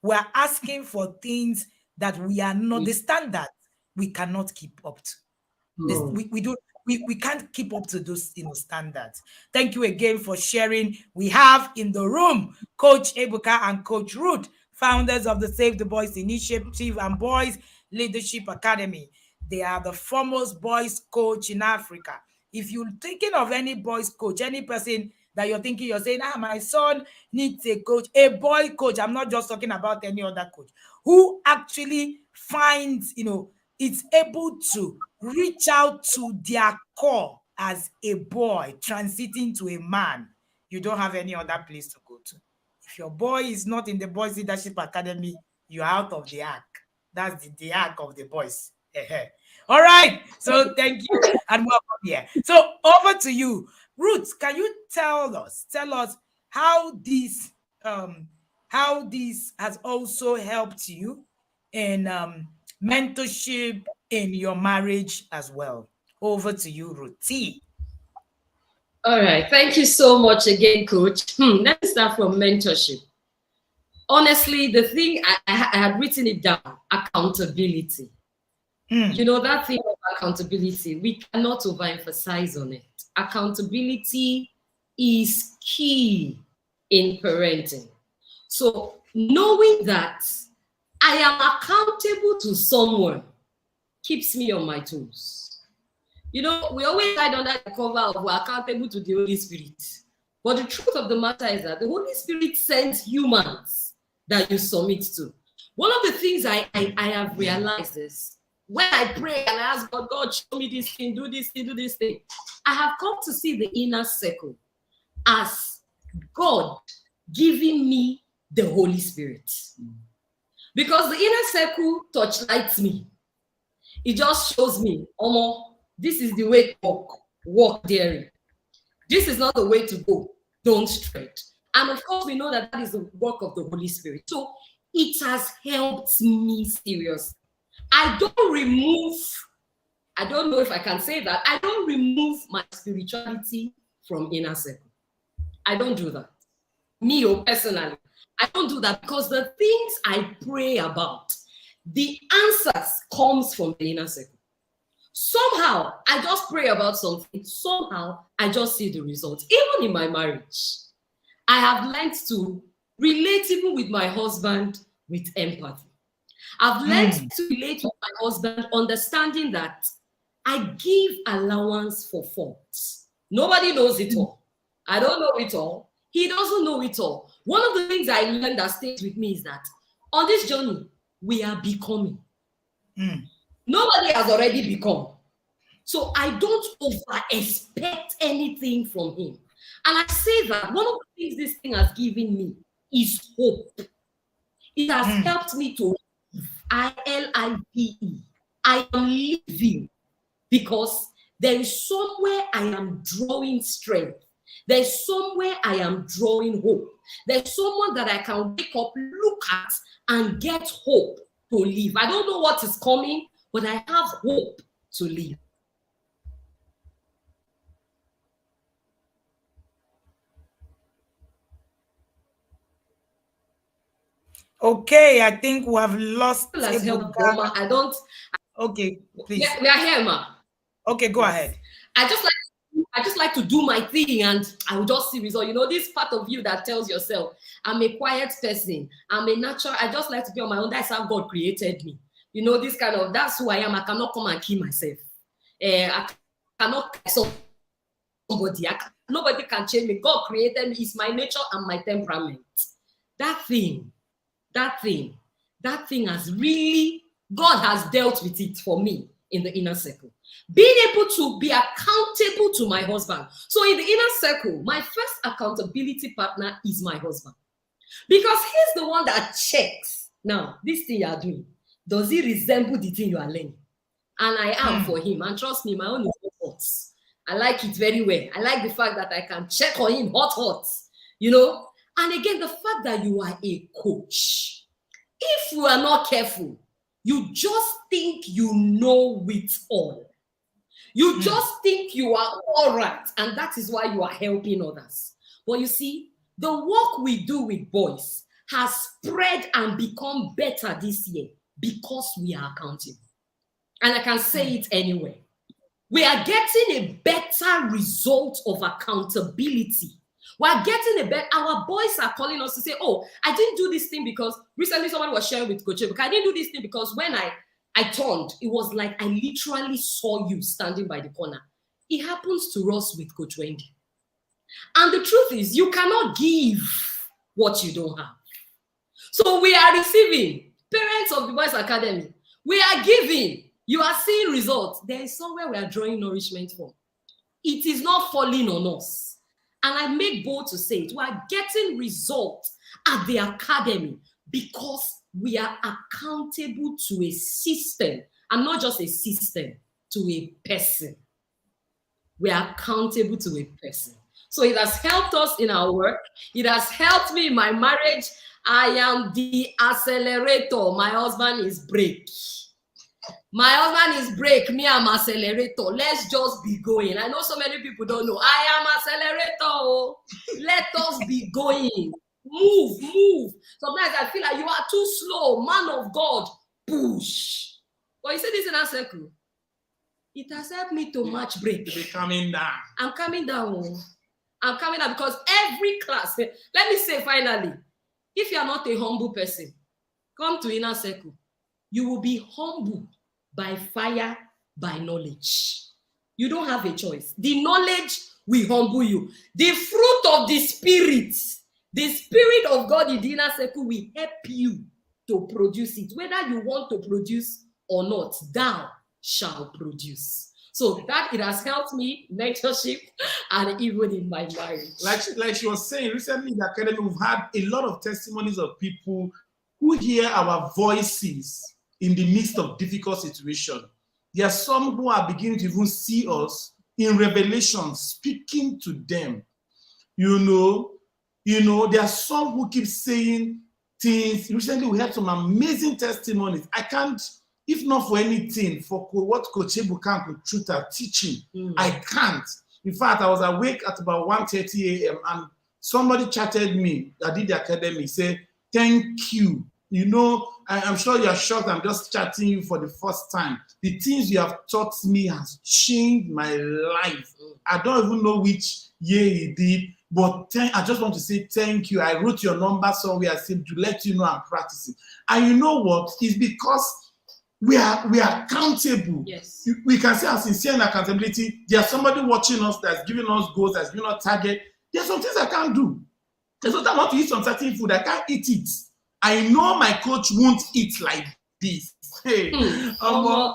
we're asking for things that we are not, the standard we cannot keep up to. We can't keep up to those standards. Thank you again for sharing. We have in the room Coach Ebuka and Coach Ruth, founders of the Save the Boys Initiative and Boys Leadership Academy. They are the foremost boys coach in Africa. If you're thinking of any boys coach, any person that you're thinking, you're saying, my son needs a coach, a boy coach. I'm not just talking about any other coach who actually finds, it's able to reach out to their core as a boy transiting to a man. You don't have any other place to go to. If your boy is not in the Boys Leadership Academy, you're out of the ark. That's the ark of the boys. All right. So thank you and welcome here. So over to you. Ruth, can you tell us how this has also helped you in mentorship in your marriage as well? Over to you, Ruth. All right. Thank you so much again, Coach. Let's start from mentorship. Honestly, the thing I had written it down, accountability. You know, that thing of accountability, we cannot overemphasize on it. Accountability is key in parenting. So knowing that I am accountable to someone keeps me on my toes. You know, we always hide under the cover of we're accountable to the Holy Spirit. But the truth of the matter is that the Holy Spirit sends humans that you submit to. One of the things I have realized is when I pray and I ask God, God, show me this thing, do this thing, do this thing, I have come to see the inner circle as God giving me the Holy Spirit. Because the inner circle touchlights me. It just shows me, this is the way to walk daring. This is not the way to go. Don't tread. And of course, we know that is the work of the Holy Spirit. So it has helped me seriously. I don't know if I can say that, I don't remove my spirituality from inner circle. I don't do that. Me, personally, I don't do that because the things I pray about, the answers comes from the inner circle. Somehow, I just pray about something. Somehow, I just see the results. Even in my marriage, I have learned to relate even with my husband with empathy. I've learned to relate with my husband, understanding that I give allowance for faults. Nobody knows it all. I don't know it all. He doesn't know it all. One of the things I learned that stays with me is that on this journey, we are becoming. Nobody has already become. So I don't over-expect anything from him. And I say that one of the things this thing has given me is hope. It has helped me to live. I-L-I-V-E. I am living because there is somewhere I am drawing strength. There's somewhere I am drawing hope. There's someone that I can wake up, look at, and get hope to live. I don't know what is coming, but I have hope to live. Okay, I think we have lost Ebuka. I don't. Okay, please. We are here, ma. Okay, go ahead. I just like to do my thing, and I will just see result. You know, this part of you that tells yourself, I'm a quiet person. I'm a natural. I just like to be on my own. That's how God created me. You know, this kind of, that's who I am. I cannot come and kill myself. I cannot kill somebody. Nobody can change me. God created me. It's my nature and my temperament. That thing has really, God has dealt with it for me in the inner circle. Being able to be accountable to my husband. So in the inner circle, my first accountability partner is my husband. Because he's the one that checks. Now, this thing you are doing, does it resemble the thing you are learning? And I am for him. And trust me, my own is hot. I like it very well. I like the fact that I can check on him hot. You know? And again, the fact that you are a coach. If you are not careful, you just think you know it all. You just think you are all right. And that is why you are helping others. But you see, the work we do with boys has spread and become better this year because we are accountable. And I can say it anywhere. We are getting a better result of accountability. We're getting a better, our boys are calling us to say, oh, I didn't do this thing because recently someone was sharing with Coach Ebuka. I didn't do this thing because when I turned, it was like I literally saw you standing by the corner. It happens to us with Coach Wendy. And the truth is, you cannot give what you don't have. So we are receiving, parents of the Boys Academy, we are giving, you are seeing results. There is somewhere we are drawing nourishment from. It is not falling on us. And I make bold to say it, we are getting results at the academy because we are accountable to a system, and not just a system, to a person. We are accountable to a person. So it has helped us in our work. It has helped me in my marriage. I am the accelerator. My husband is brake. My husband is brake. Me, I'm accelerator. Let's just be going. I know so many people don't know. I am accelerator. Oh. Let us be going. Move. Sometimes I feel like you are too slow. Man of God, push. But you see this in our circle. It has helped me to match break. To be coming down. I'm coming down. I'm coming down because every class, let me say finally, if you are not a humble person, come to inner circle. You will be humble by fire, by knowledge. You don't have a choice. The knowledge will humble you. The fruit of the spirit of God in the inner circle will help you to produce it. Whether you want to produce or not, thou shall produce. So that it has helped me in mentorship and even in my marriage. Like she was saying, recently in the academy, we've had a lot of testimonies of people who hear our voices in the midst of difficult situations. There are some who are beginning to even see us in revelation, speaking to them. You know, there are some who keep saying things. Recently, we had some amazing testimonies. I can't, if not for anything, for what Coach Ebuka and Coach Ruth are teaching, I can't. In fact, I was awake at about 1:30 a.m. and somebody chatted me that did the academy, say, thank you. You know, I'm sure you're shocked. I'm just chatting you for the first time. The things you have taught me has changed my life. I don't even know which year it did, but I just want to say thank you. I wrote your number somewhere, I said, to let you know I'm practicing. And you know what? It's because we are accountable. Yes. We can say our sincere accountability. There's somebody watching us that's giving us goals, that's giving us target. There's some things I can't do. There's sometimes I want to eat some certain food, I can't eat it. I know my coach won't eat like this. Hey, I know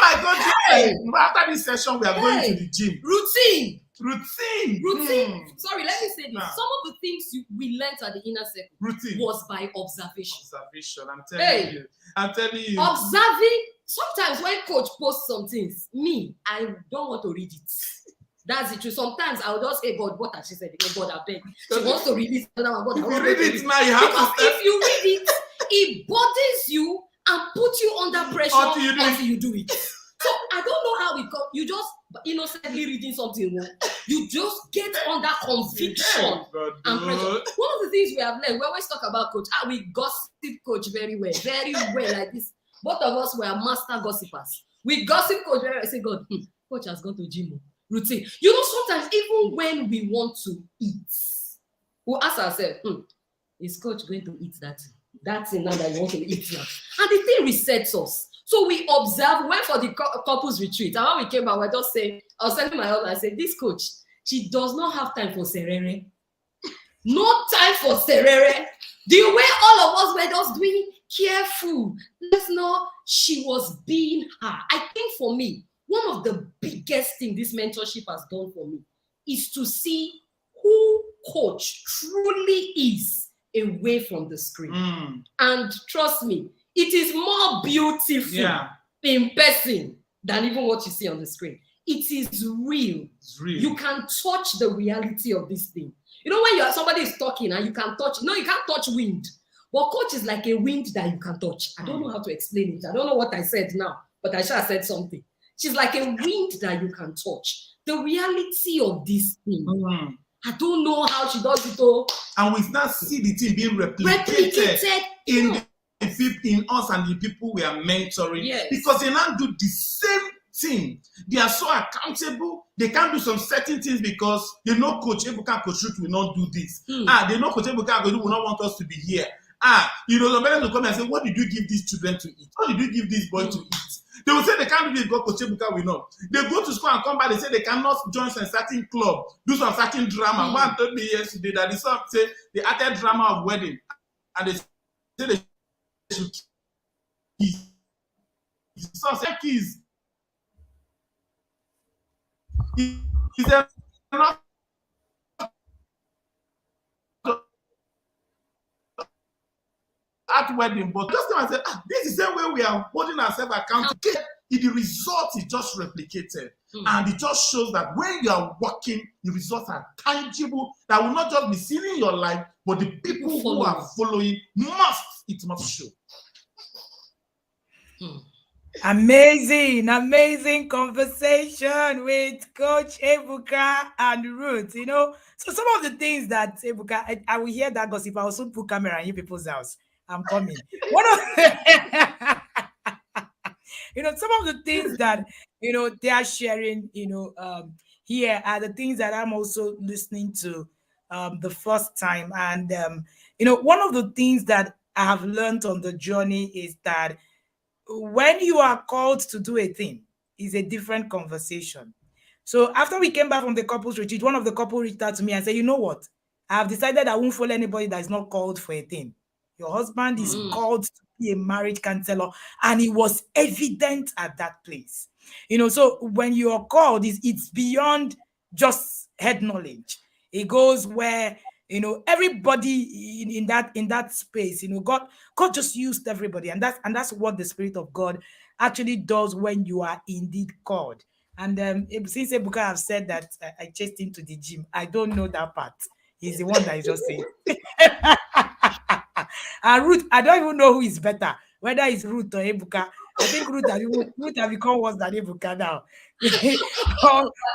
my coach. Hey. After this session, we are going to the gym. Routine. Sorry, let me say this. Some of the things we learned at the inner circle was by observation. I'm telling you. Observing. Sometimes when coach posts some things, I don't want to read it. That's the truth. Sometimes I will just say, God, what has she said? God, I beg. She wants to read it. If you read it now, you have because if you read it, it burdens you and puts you under pressure until you do it. So I don't know how it goes. You just innocently reading something. You just get under conviction and pressure. One of the things we have learned, we always talk about coach. We gossip coach very well like this. Both of us were master gossipers. We gossip coach very well. I say, God, coach has gone to gym. Routine. Sometimes even when we want to eat, we'll ask ourselves, is coach going to eat that thing? That thing now that you want to eat now. And the thing resets us. So we observe, went for the couples retreat. And when we came back, we're just saying, I was telling my husband, I said, this coach, she does not have time for serere. No time for serere. The way all of us were just doing careful. Let's know she was being her. I think for me, one of the biggest things this mentorship has done for me is to see who coach truly is away from the screen. And trust me, it is more beautiful in person than even what you see on the screen. It is real. It's real. You can touch the reality of this thing. When somebody is talking and you can touch, you can't touch wind. But coach is like a wind that you can touch. I don't know how to explain it. I don't know what I said now, but I should have said something. She's like a wind that you can touch. The reality of this thing. I don't know how she does it all. And we now see the thing being replicated in us and the people we are mentoring. Yes. Because they now do the same thing. They are so accountable. They can't do some certain things because they know Coach Ebuka, Coach Ruth will not do this. They know Coach Ebuka will not want us to be here. The parents will come and say, what did you give these children to eat? What did you give this boy to eat? They will say they can't do this because Coach Ebuka will not. They go to school and come back, they say they cannot join some certain club, do some certain drama. One told me yesterday that they acted drama of wedding and they say they should kiss. So say kiss. He said not at wedding, but just time I said, this is the same way we are holding ourselves accountable. The result is just replicated. And it just shows that when you are working, the results are tangible, that will not just be seen in your life, but the people who are following it must show. Amazing conversation with Coach Ebuka and Ruth. So some of the things that Ebuka, I will hear that gossip. I will soon put camera in people's house. I'm coming. Some of the things that they are sharing, here are the things that I'm also listening to the first time. And one of the things that I have learned on the journey is that when you are called to do a thing, is a different conversation. So after we came back from the couples retreat, one of the couple reached out to me and said, you know what? I have decided I won't follow anybody that is not called for a thing. Your husband is called to be a marriage counselor, and it was evident at that place. So when you are called, it's beyond just head knowledge. It goes where everybody in that space. God just used everybody, and that's what the Spirit of God actually does when you are indeed called. And since Ebuka have said that I chased him to the gym, I don't know that part. He's the one that is just saying. And Ruth, I don't even know who is better, whether it's Ruth or Ebuka. I think Ruth has become worse than Ebuka now.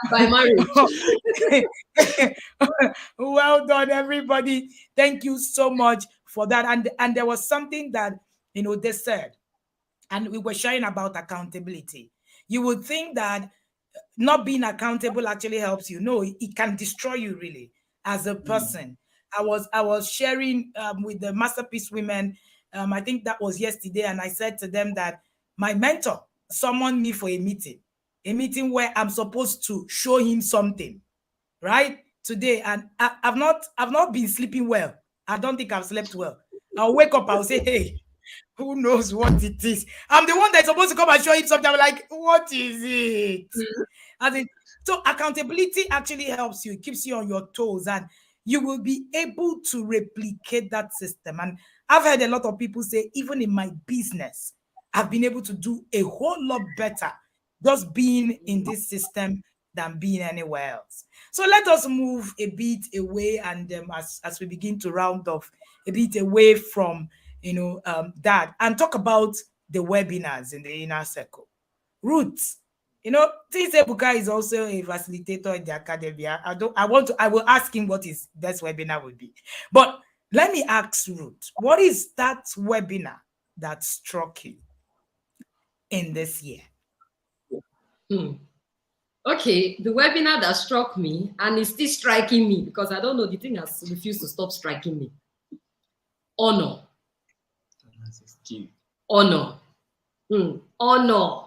By marriage. Well done, everybody. Thank you so much for that. And there was something that they said, and we were sharing about accountability. You would think that not being accountable actually helps you. No, it can destroy you really as a person. I was sharing with the Masterpiece Women. I think that was yesterday, and I said to them that my mentor summoned me for a meeting where I'm supposed to show him something. right? Today, and I've not been sleeping well. I don't think I've slept well. I'll wake up, I'll say, hey, who knows what it is? I'm the one that's supposed to come and show him something. I'm like, what is it? As in, so accountability actually helps you, it keeps you on your toes, and you will be able to replicate that system. And I've heard a lot of people say, even in my business, I've been able to do a whole lot better just being in this system than being anywhere else. So let us move a bit away, and as we begin to round off, a bit away from that, and talk about the webinars in the inner circle. Ruth, since Ebuka is also a facilitator in the academy, I will ask him what his best webinar would be. But let me ask Ruth, what is that webinar that struck you in this year? Okay, the webinar that struck me, and it's still striking me because I don't know, the thing has refused to stop striking me. Honor. Honor. Honor.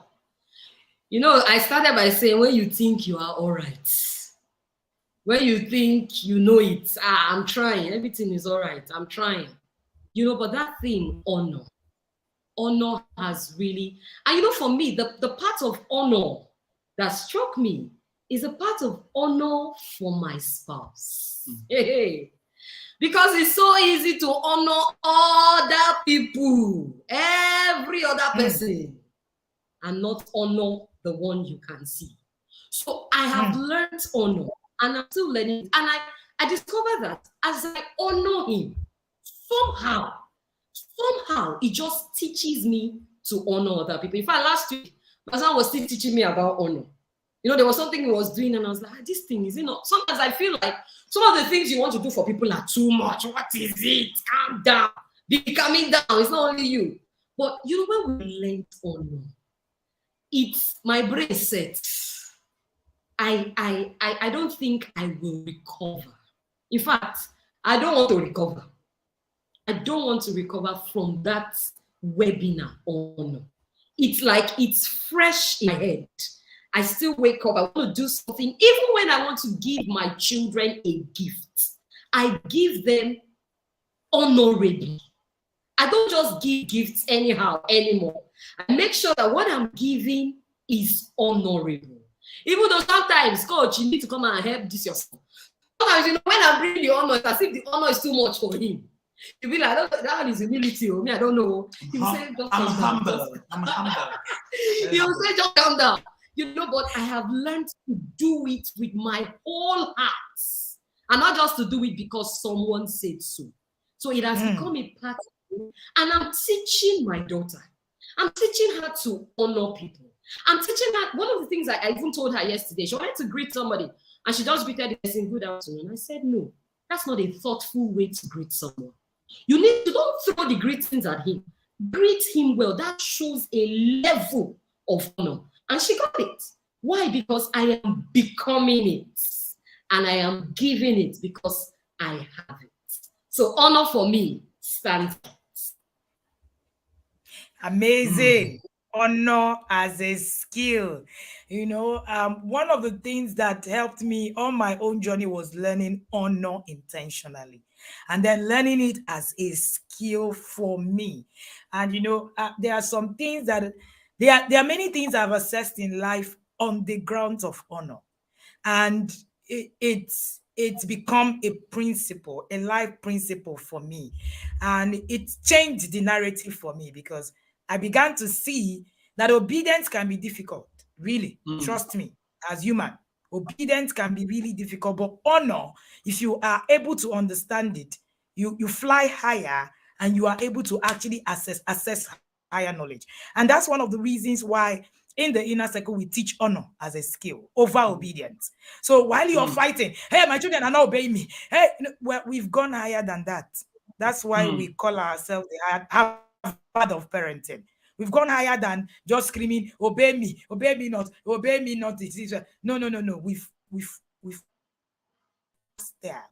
I started by saying, when you think you are all right, when you think you know it, I'm trying, everything is all right, I'm trying. But that thing, honor. Honor has really, and for me, the part of honor that struck me is a part of honor for my spouse. Hey. Because it's so easy to honor other people, every other person, and not honor the one you can see. So I have learned honor, and I'm still learning. And I discovered that as I honor him, somehow, it just teaches me to honor other people. In fact, last week, my son was still teaching me about honor. There was something he was doing, and I was like, this thing, is it not? Sometimes I feel like some of the things you want to do for people are too much. What is it? Calm down. Be coming down. It's not only you. But when we learn honor, it's my brain set. I don't think I will recover. In fact, I don't want to recover. I don't want to recover from that webinar honor. It's like it's fresh in my head. I still wake up, I want to do something. Even when I want to give my children a gift, I give them honorably. I don't just give gifts anyhow anymore. I make sure that what I'm giving is honorable. Even though sometimes, coach, you need to come and help this yourself. Sometimes, when I bring the honor, it's as if the honor is too much for him. You'll be like, that one is humility. Me, I don't know. He will say, just I'm calm down. humble. I'm humble. He will say, just calm down. But I have learned to do it with my whole heart, and not just to do it because someone said so. So it has become a part of me, and I'm teaching my daughter. I'm teaching her to honor people. I'm teaching her, one of the things I even told her yesterday, she wanted to greet somebody, and she just greeted the person, good afternoon. I said, no, that's not a thoughtful way to greet someone. Don't throw the greetings at him. Greet him well. That shows a level of honor. And she got it. Why? Because I am becoming it. And I am giving it because I have it. So honor for me stands out. Amazing. Honor as a skill. One of the things that helped me on my own journey was learning honor intentionally, and then learning it as a skill for me. And there are some things that there are many things I've assessed in life on the grounds of honor, and it's become a principle, a life principle for me, and it changed the narrative for me because I began to see that obedience can be difficult. Really, trust me, as human, obedience can be really difficult. But honor, if you are able to understand it, you fly higher, and you are able to actually assess higher knowledge. And that's one of the reasons why in the inner circle we teach honor as a skill over obedience. So while you're fighting, hey, my children are not obeying me. Hey, well, we've gone higher than that. That's why we call ourselves the Harvard of parenting. We've gone higher than just screaming, obey me not, obey me not. No. We've there.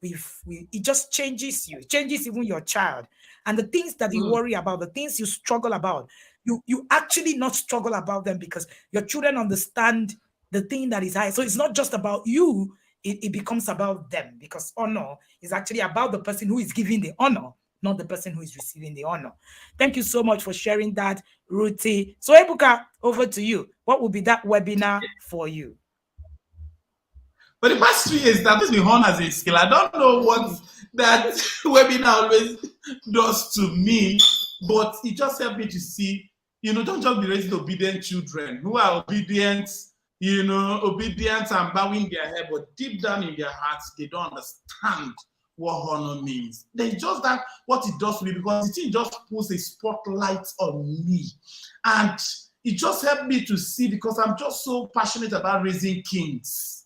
It just changes you. It changes even your child. And the things that you worry about, the things you struggle about, you actually not struggle about them because your children understand the thing that is high. So it's not just about you, it becomes about them, because honor is actually about the person who is giving the honor, not the person who is receiving the honor. Thank you so much for sharing that, Ruthie. So, Ebuka, over to you. What will be that webinar for you? But the past 3 years, that has been honor as a skill. I don't know what that webinar always does to me, but it just helped me to see, don't just be raising obedient children who are obedient, obedient and bowing their head, but deep down in their hearts, they don't understand what honor means. There's just that what it does to me, because the thing just puts a spotlight on me. And it just helped me to see, because I'm just so passionate about raising kings.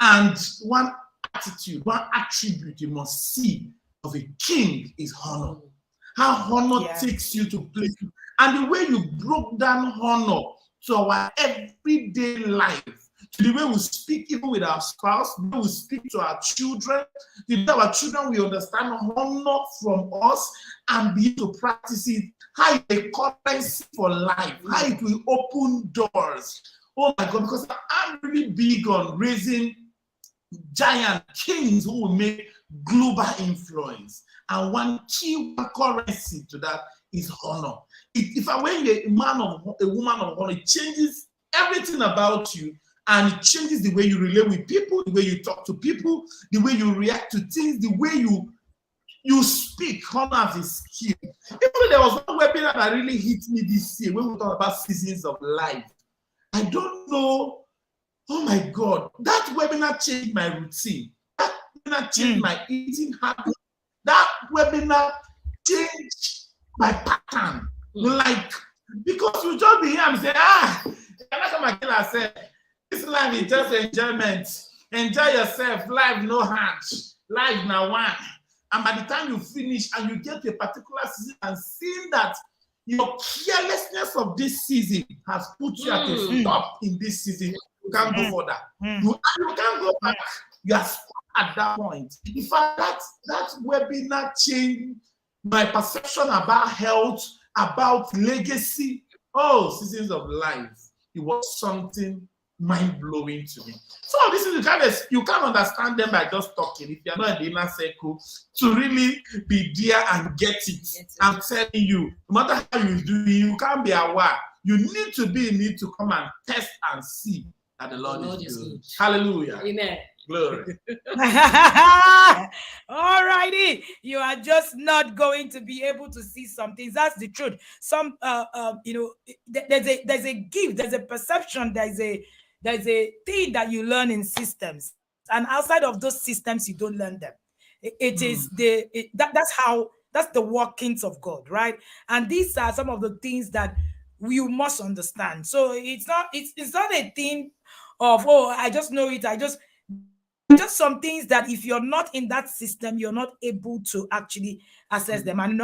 And one attitude, one attribute you must see of a king is honor. How honor takes you to places. And the way you broke down honor to our everyday life, to the way we speak even with our spouse, the way we speak to our children, the way our children will understand honor from us and be able to practice it, how it's a currency for life, how it will open doors. Oh my God, because I'm really big on raising giant kings who will make global influence. And one key currency to that is honor. If I were a woman of honor, it changes everything about you, and it changes the way you relate with people, the way you talk to people, the way you react to things, the way you speak. Honor is a skill. Even though there was one webinar that really hit me this year when we talk about seasons of life. I don't know. Oh my God, that webinar changed my routine. That webinar changed my eating habit. That webinar changed my pattern. Like, because you just be here and say, that's what my said. This life is just enjoyment. Enjoy yourself. Life no hands. Life now one. And by the time you finish and you get to a particular season and seeing that your carelessness of this season has put you at a stop in this season, you can't go further. You can't go back. You are stuck at that point. In fact, that webinar changed my perception about health, about legacy. Oh, seasons of life. It was something mind-blowing to me. Some of these things you can't understand them by just talking. If you're not in the inner circle, to really be there and get it. I'm telling you, no matter how you do it, you can't be aware. You need to be in it to come and test and see that the Lord is good. Hallelujah. Amen. Glory. All righty. You are just not going to be able to see some things. That's the truth. Some there's a gift, there's a perception, there's a thing that you learn in systems. And outside of those systems, you don't learn them. That's the workings of God, right? And these are some of the things that you must understand. So it's not a thing of, I just know it. Just some things that if you're not in that system, you're not able to actually assess them. And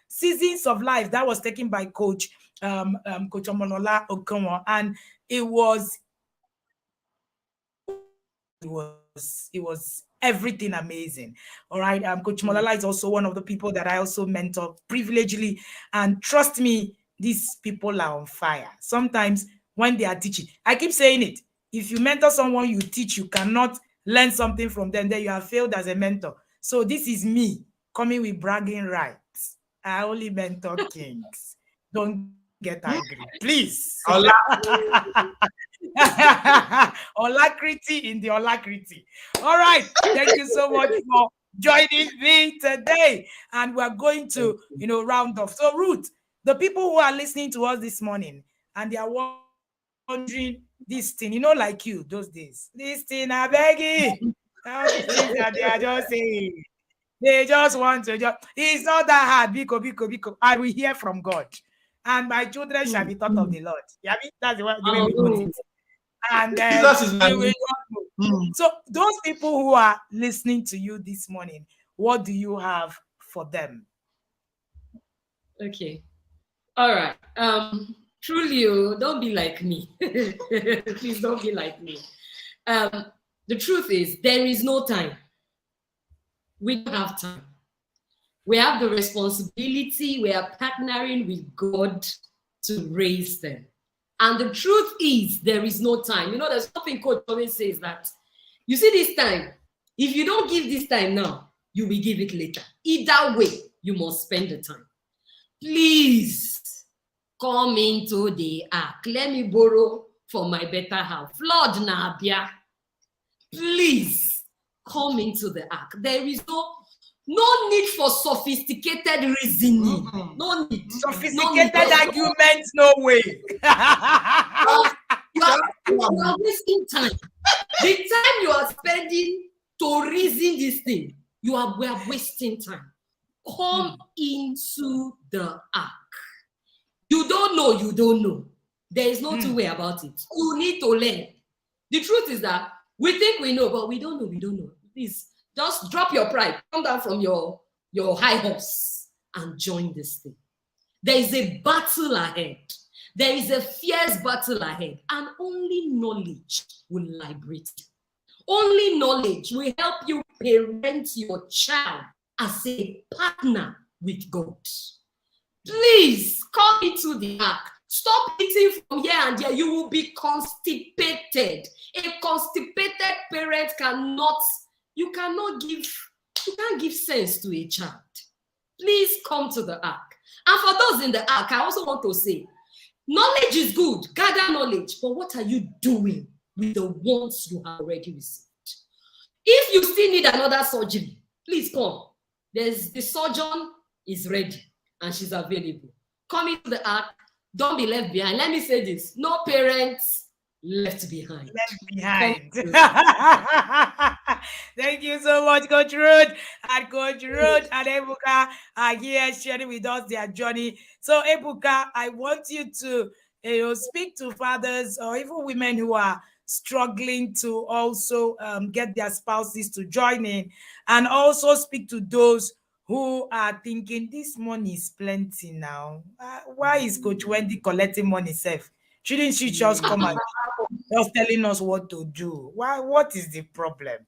seasons of life that was taken by Coach Omolola Okonwo, and it was everything amazing. All right. Coach Omolola is also one of the people that I also mentor privilegedly, and trust me, these people are on fire. Sometimes when they are teaching, I keep saying it. If you mentor someone you teach, you cannot learn something from them, then you have failed as a mentor. So this is me coming with bragging rights. I only mentor kings. Don't get angry, please. Olakriti in the Olakriti. All right. Thank you so much for joining me today. And we're going to, round off. So Ruth, the people who are listening to us this morning and they are wondering this thing, like you those days. This thing, I beg you. They are just saying. They just want to it's not that hard. Biko. I will hear from God. And my children shall be taught of the Lord. Yeah, that's the way we put it. And so those people who are listening to you this morning, what do you have for them? Okay. All right. Truly, don't be like me. Please don't be like me. The truth is, there is no time. We don't have time. We have the responsibility. We are partnering with God to raise them. And the truth is, there is no time. There's something Coach always says that, You see this time, if you don't give this time now, you will give it later. Either way, you must spend the time. Please come into the ark. Let me borrow for my better half. Lord Nabia, please come into the ark. There is no need for sophisticated reasoning. No need. Sophisticated arguments, no way. You are wasting time. The time you are spending to reason this thing, we are wasting time. Come into the ark. You don't know. There is no two way about it. You need to learn. The truth is that we think we know, but we don't know. Please, just drop your pride. Come down from your high horse and join this thing. There is a battle ahead. There is a fierce battle ahead, and only knowledge will liberate you. Only knowledge will help you parent your child as a partner with God. Please come into the ark. Stop eating from here and there. You will be constipated. A constipated parent cannot give sense to a child. Please come to the ark. And for those in the ark, I also want to say, knowledge is good. Gather knowledge. But what are you doing with the ones you have already received? If you still need another surgery, please come. The surgeon is ready and she's available. Come into the ark. Don't be left behind. Let me say this. No parents left behind. Thank you so much, Coach Ruth. And Coach Ruth and Ebuka are here sharing with us their journey. So, Ebuka, I want you to speak to fathers or even women who are struggling to also get their spouses to join in, and also speak to those who are thinking this money is plenty now. Why is Coach Wendy collecting money safe? Shouldn't she just come and just telling us what to do? What is the problem?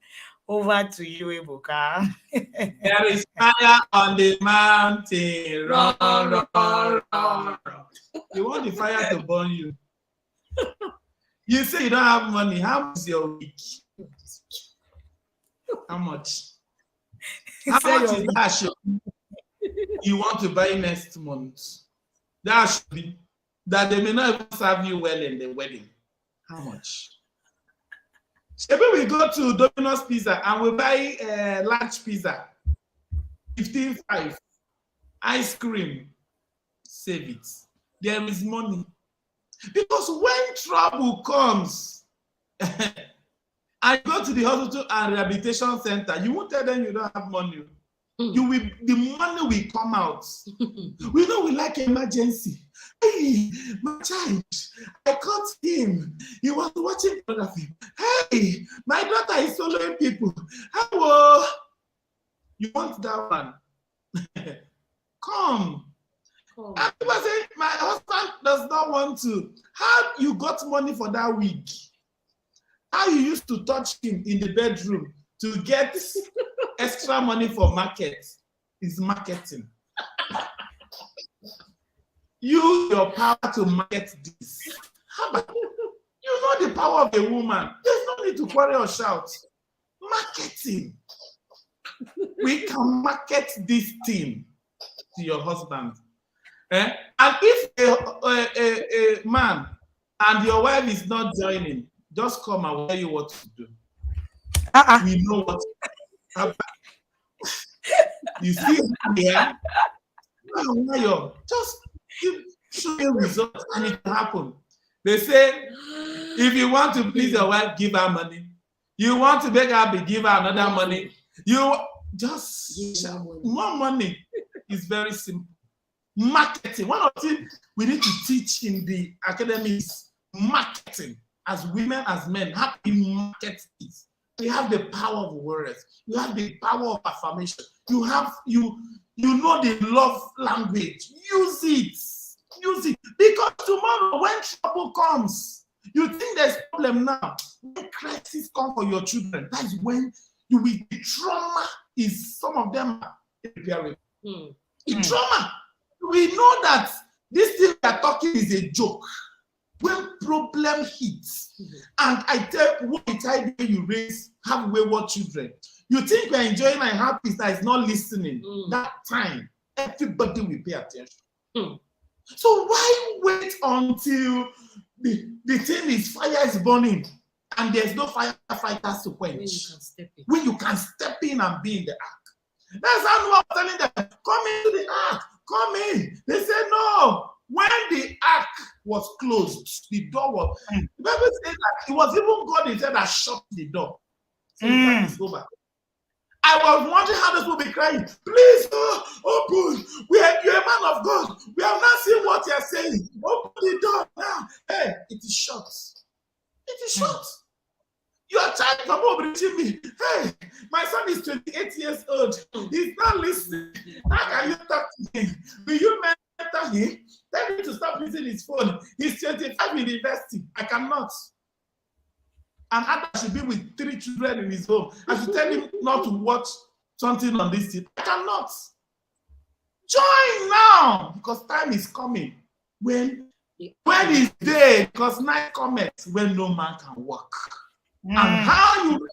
Over to you, Ebuka. There is fire on the mountain. Run. You want the fire to burn you. You say you don't have money. How much is your week? How much? How much is that you want to buy next month? That should be that they may not even serve you well in the wedding. How much? Maybe we go to Domino's Pizza and we buy large pizza, 15.5, ice cream. Save it. There is money. Because when trouble comes, I go to the hospital and rehabilitation center, you won't tell them you don't have money. The money will come out. We know we like emergency. Hey, my child, I caught him. He was watching pornography. Hey, my daughter is following people. Hello. You want that one? Come. And people say, my husband does not want to. How you got money for that week? How you used to touch him in the bedroom to get extra money for market is marketing. Use your power to market this. How about you know the power of a woman? There's no need to quarrel or shout. Marketing. We can market this thing to your husband. And if a man and your wife is not joining, just come and tell you what to do. We know what to do. You see here? Just show a result and it will happen. They say, if you want to please your wife, give her money. You want to make her give her another money. You just more money. It's very simple. Marketing. One of the things we need to teach in the academy is marketing. As women, as men, how to market this. You have the power of words. You have the power of affirmation. You know the love language. Use it. Use it. Because tomorrow, when trouble comes, you think there's a problem now. When crisis comes for your children, that's when the trauma is, some of them are preparing. Trauma. We know that this thing we are talking is a joke. When problem hits, and I tell what the time you raise have wayward children, you think we're enjoying and happy that is not listening. That time, everybody will pay attention. So why wait until the thing is fire is burning and there's no firefighters to quench? When you can step in and be in the ark. That's how Noah was telling them, come into the ark, come in. They said no. When the ark was closed, the door was, the Bible says that it was even God himself that shut the door. So the time is over. I was wondering how this will be crying. Please, open. You're a man of God. We have not seen what you're saying. Open the door now. Hey, it is shut. It is shut. You are trying to come over to me. Hey, my son is 28 years old. He's not listening. How can you talk to him? Will you mentor him? Tell him to stop using his phone. He's 25 in university. I cannot. And Adam should be with 3 children in his home. I should tell him not to watch something on this thing. I cannot. Join now, because time is coming when is day, because night cometh when no man can walk. And how you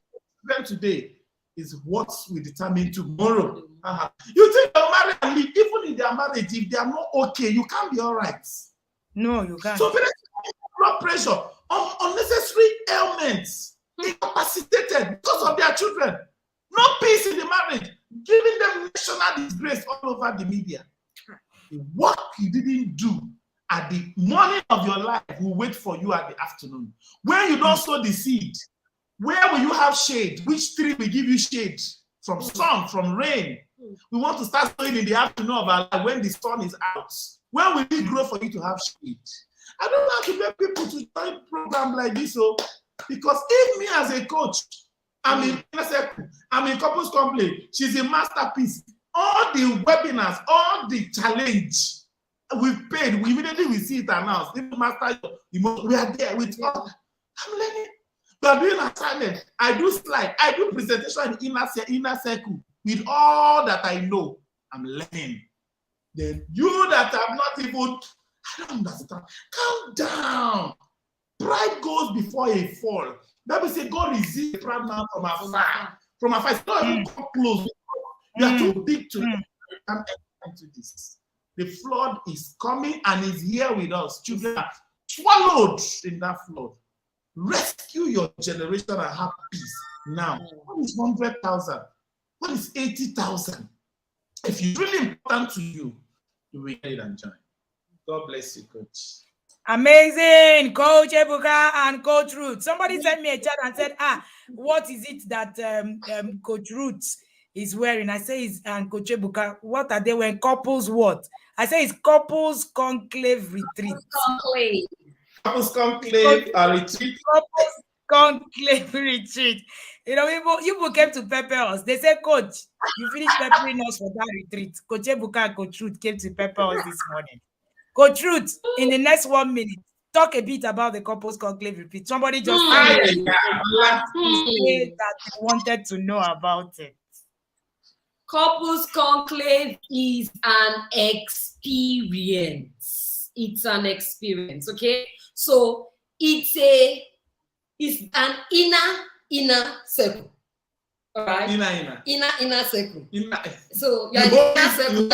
them today is what will determine tomorrow. You think they're married and leave, even in their marriage, if they are not okay, you can't be all right. No, you can't. So blood pressure, unnecessary ailments, incapacitated because of their children. No peace in the marriage, giving them national disgrace all over the media. What you didn't do at the morning of your life will wait for you at the afternoon. When you don't sow the seed, where will you have shade? Which tree will give you shade? From sun, from rain. We want to start sowing in the afternoon of our life when the sun is out. When will it grow for you to have shade? I don't have to get people to join a program like this, because if me as a coach, I'm in inner circle, I'm in Couples Conclave, she's a masterpiece. All the webinars, all the challenge we've paid, we immediately see it announced. We are there with all. I'm learning. We are doing assignment. I do slide. I do presentation in inner circle with all that I know. I'm learning. Then you that have not even, I don't understand. Calm down. Pride goes before a fall. Bible says God resists a proud man from afar. From afar, it's not even come close. You are too big to come into this. The flood is coming and is here with us. Children are swallowed in that flood. Rescue your generation and have peace now. What is 100,000? What is 80,000? If it's really important to you, you will get it and join. God bless you, Coach. Amazing, Coach Ebuka and Coach Ruth. Somebody sent me a chat and said, what is it that Coach Ruth is wearing? I say, and Coach Ebuka, what are they wearing? Couples what? I say it's Couples Conclave Retreat. Conclave. Couples Conclave Retreat. Couples Conclave Retreat. You know, people came to pepper us. They said, Coach, you finished peppering us for that retreat. Coach Ebuka and Coach Ruth came to pepper us this morning. Coach Ruth, in the next 1 minute, talk a bit about the Couples Conclave Retreat. Somebody just said that they wanted to know about it. Couples Conclave is an experience. It's an experience, okay? So it's an inner circle. All right? Inner circle. So you're in the inner circle.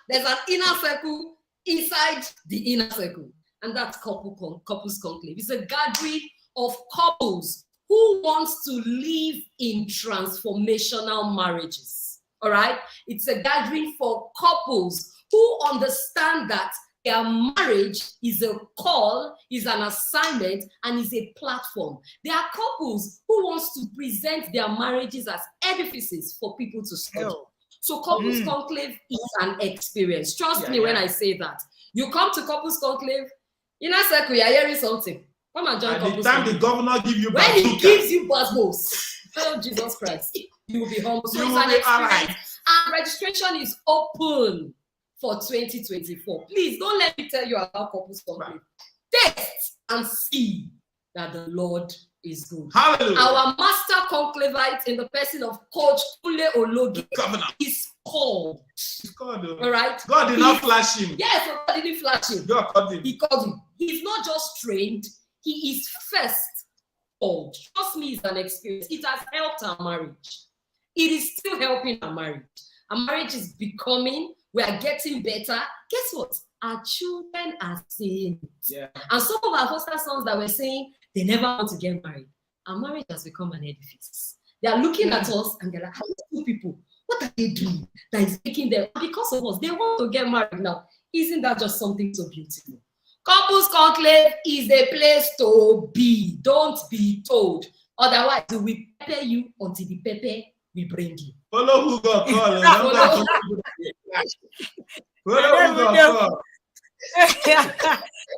There's an inner circle inside the inner circle. And that's Couples Conclave. It's a gathering of couples who wants to live in transformational marriages. All right? It's a gathering for couples who understand that their marriage is a call, is an assignment, and is a platform. There are couples who wants to present their marriages as edifices for people to study. So Couples Conclave is an experience. Trust me when I say that. You come to Couples Conclave, inner circle, you're hearing something. Come and join Couples Conclave. The governor gives you when he gives you buzzwords, oh Jesus Christ, you will be humble. So it's an experience. And registration is open for 2024. Please don't let me tell you about Couples Conclave. Test and see that the Lord is good. Hallelujah. Our master conclavite in the person of Coach Kule Ologi is called. He's called. All right. God did not flash him. Yes, so God didn't flash him. God called him. He called him. He's not just trained. He is first called. Trust me, it's an experience. It has helped our marriage. It is still helping our marriage. Our marriage is becoming. We are getting better. Guess what? Our children are saying it. Yeah. And some of our foster sons that were saying they never want to get married. Our marriage has become an edifice. They are looking at us and they're like, how two people? What are they doing that is making them? Because of us, they want to get married now. Isn't that just something so beautiful? Couples Conclave is a place to be. Don't be told. Otherwise, we prepare you until the pepper we bring you. Follow who God called. Follow who God called.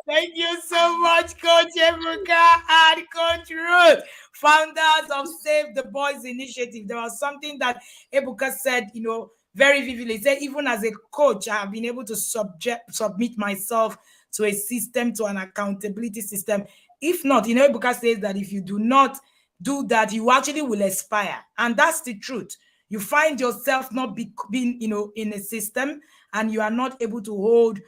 Thank you so much, Coach Ebuka and Coach Ruth, founders of Save the Boys Initiative. There was something that Ebuka said, very vividly. He said, even as a coach, I have been able to submit myself to a system, to an accountability system. If not, Ebuka says that if you do not do that, you actually will expire. And that's the truth. You find yourself not being, in a system, and you are not able to hold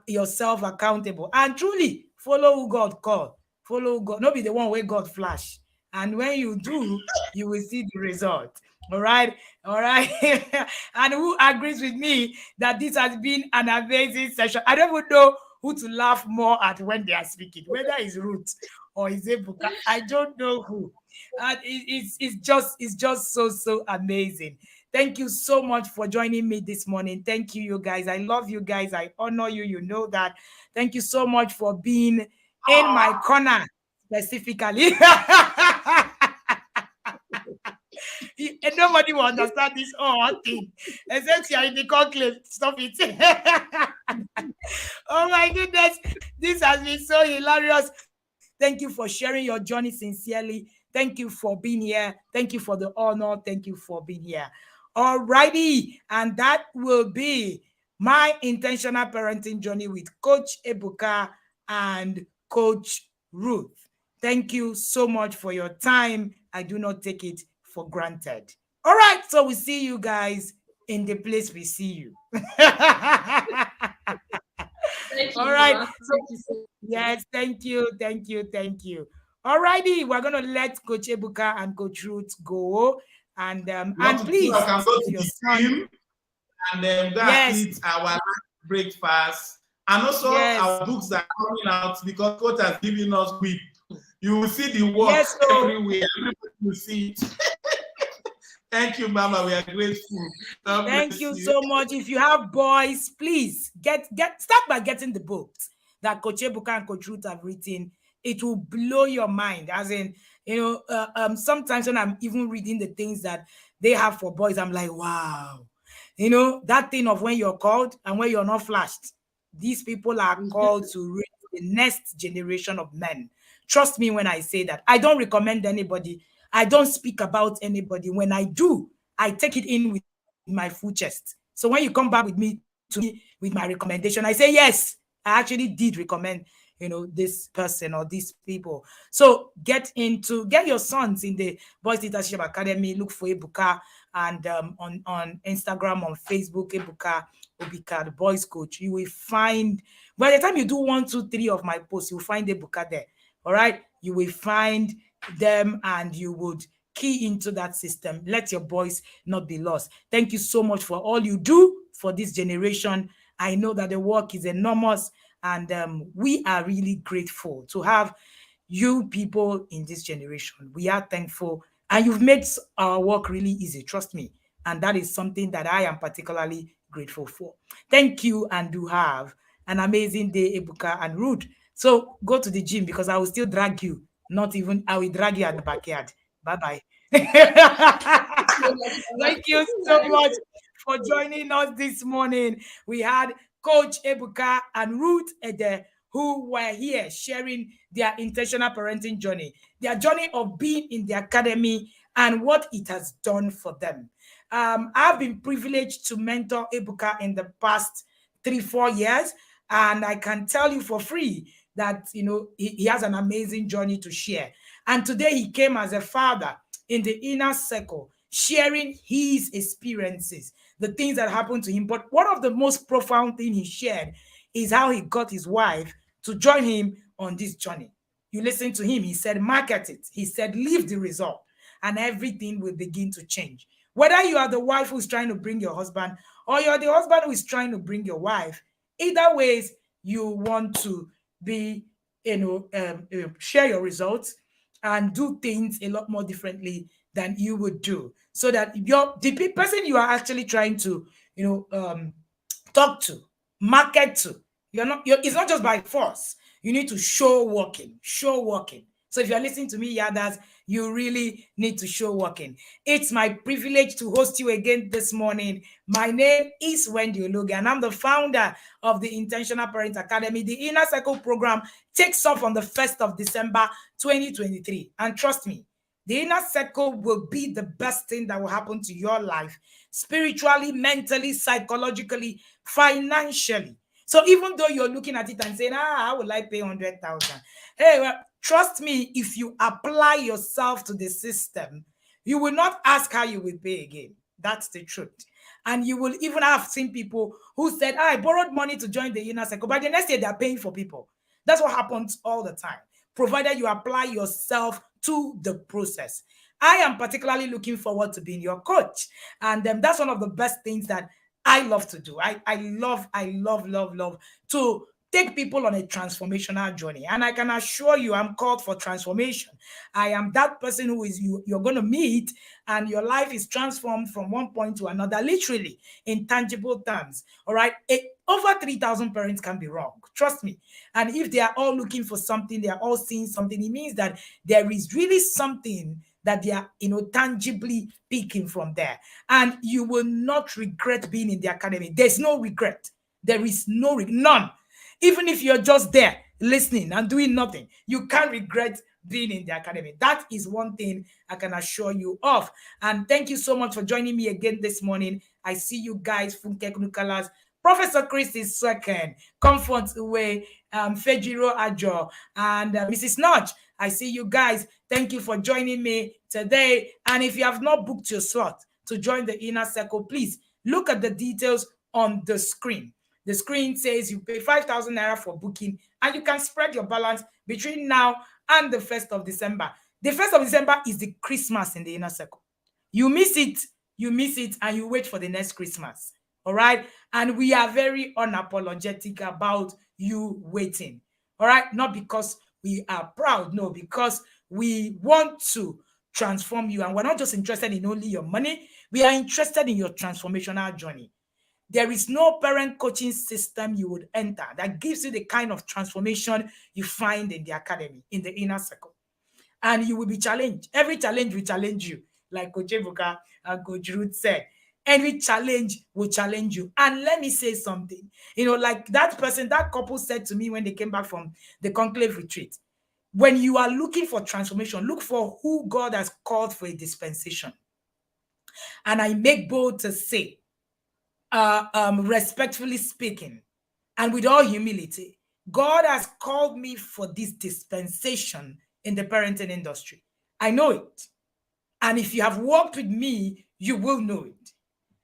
yourself accountable. And truly, follow who God called. Follow God. Not be the one where God flash. And when you do, you will see the result. All right. And who agrees with me that this has been an amazing session? I don't even know who to laugh more at when they are speaking, whether it's Ruth or it's Ebuka. I don't know who. And it's just so amazing. Thank you so much for joining me this morning. Thank you, you guys. I love you guys. I honor you. You know that. Thank you so much for being in my corner specifically. And nobody will understand this whole thing except you are in the conclave. Stop it. Oh my goodness, this has been so hilarious. Thank you for sharing your journey sincerely. Thank you for being here. Thank you for the honor. Thank you for being here. Alrighty, and that will be my intentional parenting journey with Coach Ebuka and Coach Ruth. Thank you so much for your time. I do not take it for granted. All right, so we see you guys in the place we see you. Thank you. All right. Thank you so much. Yes, thank you. All righty, we're gonna let Coach Ebuka and Coach Ruth go. And please, I can go to the gym and then eat our breakfast. And also our books are coming out because Coach has given us week. You will see the work everywhere. Everybody will see it. Thank you, Mama. We are grateful. Thank you so much. If you have boys, please start by getting the books that Coach Ebuka and Coach Ruth have written. It will blow your mind. As in, sometimes when I'm even reading the things that they have for boys, I'm like, wow. That thing of when you're called and when you're not flashed. These people are called to raise the next generation of men. Trust me when I say that. I don't recommend anybody. I don't speak about anybody. When I do, I take it in with my full chest. So when you come back with me with my recommendation, I say, yes, I actually did recommend, this person or these people. So get your sons in the Boys Leadership Academy. Look for Ebuka and on Instagram, on Facebook, Ebuka, the boys coach. You will find, by the time you do 1, 2, 3 of my posts, you'll find Ebuka there. All right. You will find them and you would key into that system. Let your boys not be lost. Thank you so much for all you do for this generation. I know that the work is enormous and we are really grateful to have you people in this generation. We are thankful and you've made our work really easy. Trust me. And that is something that I am particularly grateful for. Thank you and do have an amazing day, Ebuka and Ruth. So go to the gym because I will still drag you. I will drag you at the backyard. Bye-bye. Thank you so much for joining us this morning. We had Coach Ebuka and Ruth Ede, who were here sharing their intentional parenting journey, their journey of being in the academy and what it has done for them. I've been privileged to mentor Ebuka in the past 3-4 years, and I can tell you for free that he has an amazing journey to share. And today he came as a father in the inner circle, sharing his experiences. the things that happened to him. But one of the most profound things he shared is how he got his wife to join him on this journey. You listen to him, he said, market it. He said, leave the result, and everything will begin to change. Whether you are the wife who's trying to bring your husband, or you're the husband who is trying to bring your wife, either ways, you want to be, share your results and do things a lot more differently than you would do, so that the person you are actually trying to, talk to, market to, it's not just by force. You need to show working. So if you're listening to me, Yadas, you really need to show working. It's my privilege to host you again this morning. My name is Wendy Ologe, and I'm the founder of the Intentional Parent Academy. The Inner Circle program takes off on the 1st of December 2023. And trust me, the Inner Circle will be the best thing that will happen to your life, spiritually, mentally, psychologically, financially. So even though you're looking at it and saying, how will I pay 100,000? Hey, well, trust me, if you apply yourself to the system, you will not ask how you will pay again. That's the truth. And you will even have seen people who said, I borrowed money to join the Inner Circle, but the next year they're paying for people. That's what happens all the time, provided you apply yourself to the process. I am particularly looking forward to being your coach. And that's one of the best things that I love to do. I love to take people on a transformational journey. And I can assure you, I'm called for transformation. I am that person who is you're going to meet, and your life is transformed from one point to another, literally in tangible terms. All right. Over 3,000 parents can be wrong. Trust me. And if they are all looking for something, they are all seeing something, it means that there is really something that they are, tangibly picking from there. And you will not regret being in the academy. There's no regret. There is none. Even if you're just there listening and doing nothing, you can't regret being in the academy. That is one thing I can assure you of. And thank you so much for joining me again this morning. I see you guys, Funke Nukalas, Professor Chris is second, Comfort Away, Fejiro Ajo, and Mrs. Notch. I see you guys. Thank you for joining me today. And if you have not booked your slot to join the Inner Circle, please look at the details on the screen. The screen says you pay 5,000 naira for booking, and you can spread your balance between now and the 1st of December. The 1st of December is the Christmas in the Inner Circle. You miss it, and you wait for the next Christmas. All right. And we are very unapologetic about you waiting. All right. Not because we are proud. No, because we want to transform you. And we're not just interested in only your money. We are interested in your transformational journey. There is no parent coaching system you would enter that gives you the kind of transformation you find in the academy, in the Inner Circle. And you will be challenged. Every challenge will challenge you. Like Coach Ebuka and Coach Ruth said. Every challenge will challenge you. And let me say something. Like that couple said to me when they came back from the conclave retreat. When you are looking for transformation, look for who God has called for a dispensation. And I make bold to say, respectfully speaking, and with all humility, God has called me for this dispensation in the parenting industry. I know it. And if you have worked with me, you will know it.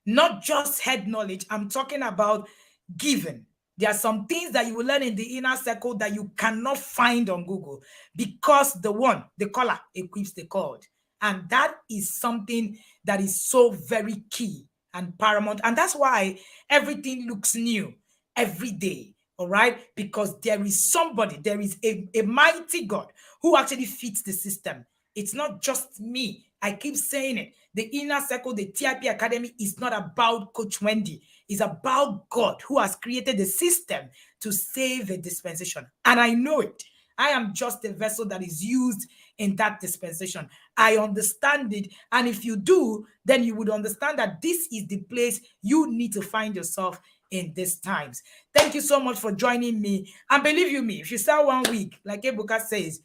Not just head knowledge. I'm talking about giving. There are some things that you will learn in the Inner Circle that you cannot find on Google, because the caller equips the cord. And that is something that is so very key and paramount. And that's why everything looks new every day. All right. Because there is a mighty God who actually fits the system. It's not just me. I keep saying it. The Inner Circle, the TIP Academy, is not about Coach Wendy. It's about God who has created the system to save a dispensation. And I know it. I am just a vessel that is used in that dispensation. I understand it. And if you do, then you would understand that this is the place you need to find yourself in these times. Thank you so much for joining me. And believe you me, if you sell one wig, like Ebuka says,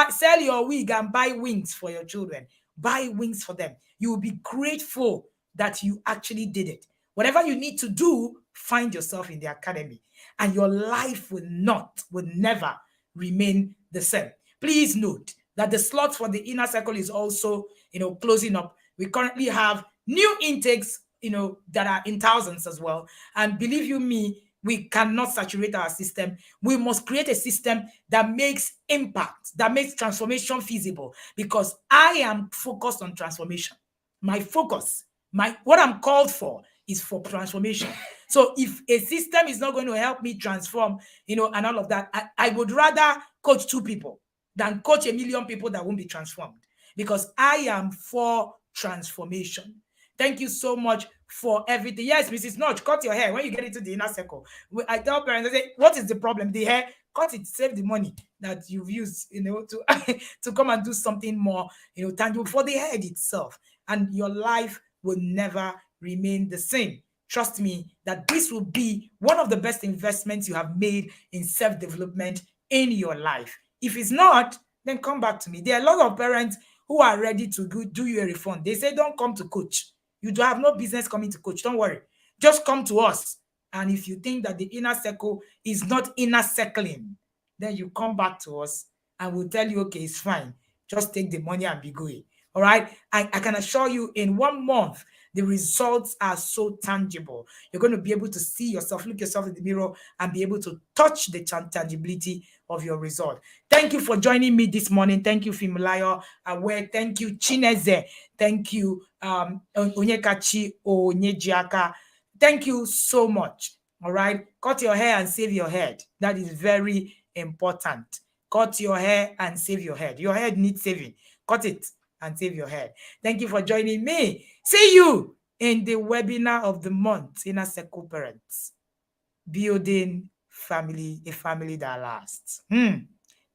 sell your wig and buy wings for your children. Buy wings for them. You will be grateful that you actually did it. Whatever you need to do, find yourself in the academy, and your life will never remain the same. Please note that the slot for the Inner Circle is also, closing up. We currently have new intakes that are in thousands as well. And believe you me, we cannot saturate our system. We must create a system that makes impact, that makes transformation feasible, because I am focused on transformation. My focus, what I'm called for is for transformation. So if a system is not going to help me transform, and all of that, I would rather coach 2 people than coach 1,000,000 people that won't be transformed, because I am for transformation. Thank you so much for everything. Yes, Mrs. Notch, cut your hair when you get into the inner circle. I tell parents, I say, what is the problem? The hair, cut it, save the money that you've used, to to come and do something more, tangible for the head itself. And your life will never remain the same. Trust me that this will be one of the best investments you have made in self-development in your life. If it's not, then come back to me. There are a lot of parents who are ready to do you a refund. They say, don't come to coach. You do have no business coming to coach. Don't worry. Just come to us. And if you think that the inner circle is not inner circling, then you come back to us and we'll tell you, okay, it's fine. Just take the money and be going. All right. I can assure you, in 1 month, the results are so tangible. You're going to be able to see yourself, look yourself in the mirror, and be able to touch the tangibility of your result. Thank you for joining me this morning. Thank you, Fimulayo Awe. Thank you, Chineze. Thank you, Onyekachi Onyejiaka. Thank you so much. All right. Cut your hair and save your head. That is very important. Cut your hair and save your head. Your head needs saving. Cut it and save your head. Thank you for joining me. See you in the webinar of the month, Inner Circle Parents. Building family, a family that lasts.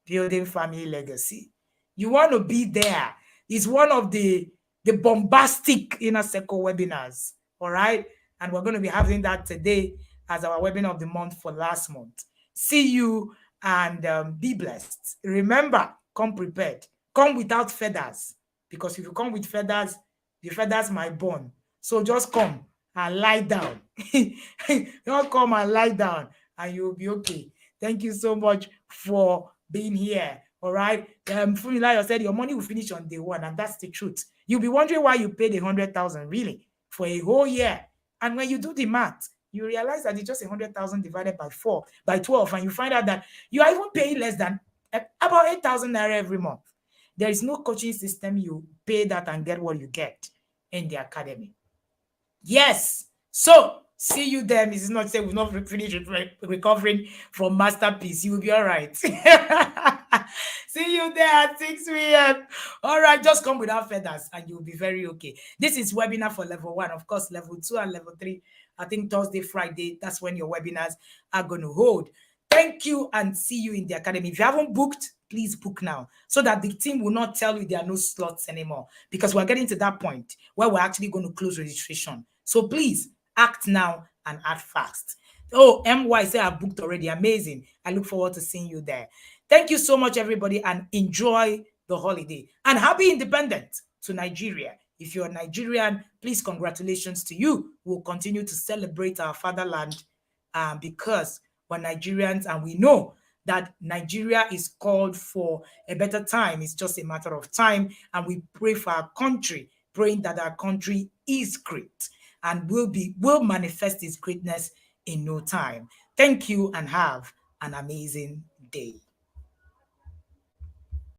Building family legacy. You want to be there. It's one of the bombastic Inner Circle webinars. All right. And we're going to be having that today as our webinar of the month for last month. See you and be blessed. Remember, come prepared. Come without feathers. Because if you come with feathers, the feathers might burn. So just come and lie down. Don't come and lie down and you'll be okay. Thank you so much for being here. All right. Fumilayo said your money will finish on day 1, and that's the truth. You'll be wondering why you paid 100,000 really for a whole year. And when you do the math, you realize that it's just 100,000 divided by 12, and you find out that you are even paying less than about 8,000 naira every month. There is no coaching system you pay that and get what you get in the academy. Yes. So see you there. Mrs. Not say we've not finished recovering from masterpiece. You will be all right. See you there at 6 p.m. All right, just come without feathers and you'll be very okay. This is webinar for level 1. Of course, level 2 and level 3, I think Thursday, Friday, that's when your webinars are going to hold. Thank you and see you in the academy. If you haven't booked, please book now so that the team will not tell you there are no slots anymore, because we're getting to that point where we're actually going to close registration. So please act now and act fast. Oh, MY say I've booked already. Amazing. I look forward to seeing you there. Thank you so much, everybody, and enjoy the holiday. And happy independence to Nigeria. If you're Nigerian, please, congratulations to you. We'll continue to celebrate our fatherland because we're Nigerians and we know that Nigeria is called for a better time. It's just a matter of time. And we pray for our country, praying that our country is great and will manifest its greatness in no time. Thank you and have an amazing day.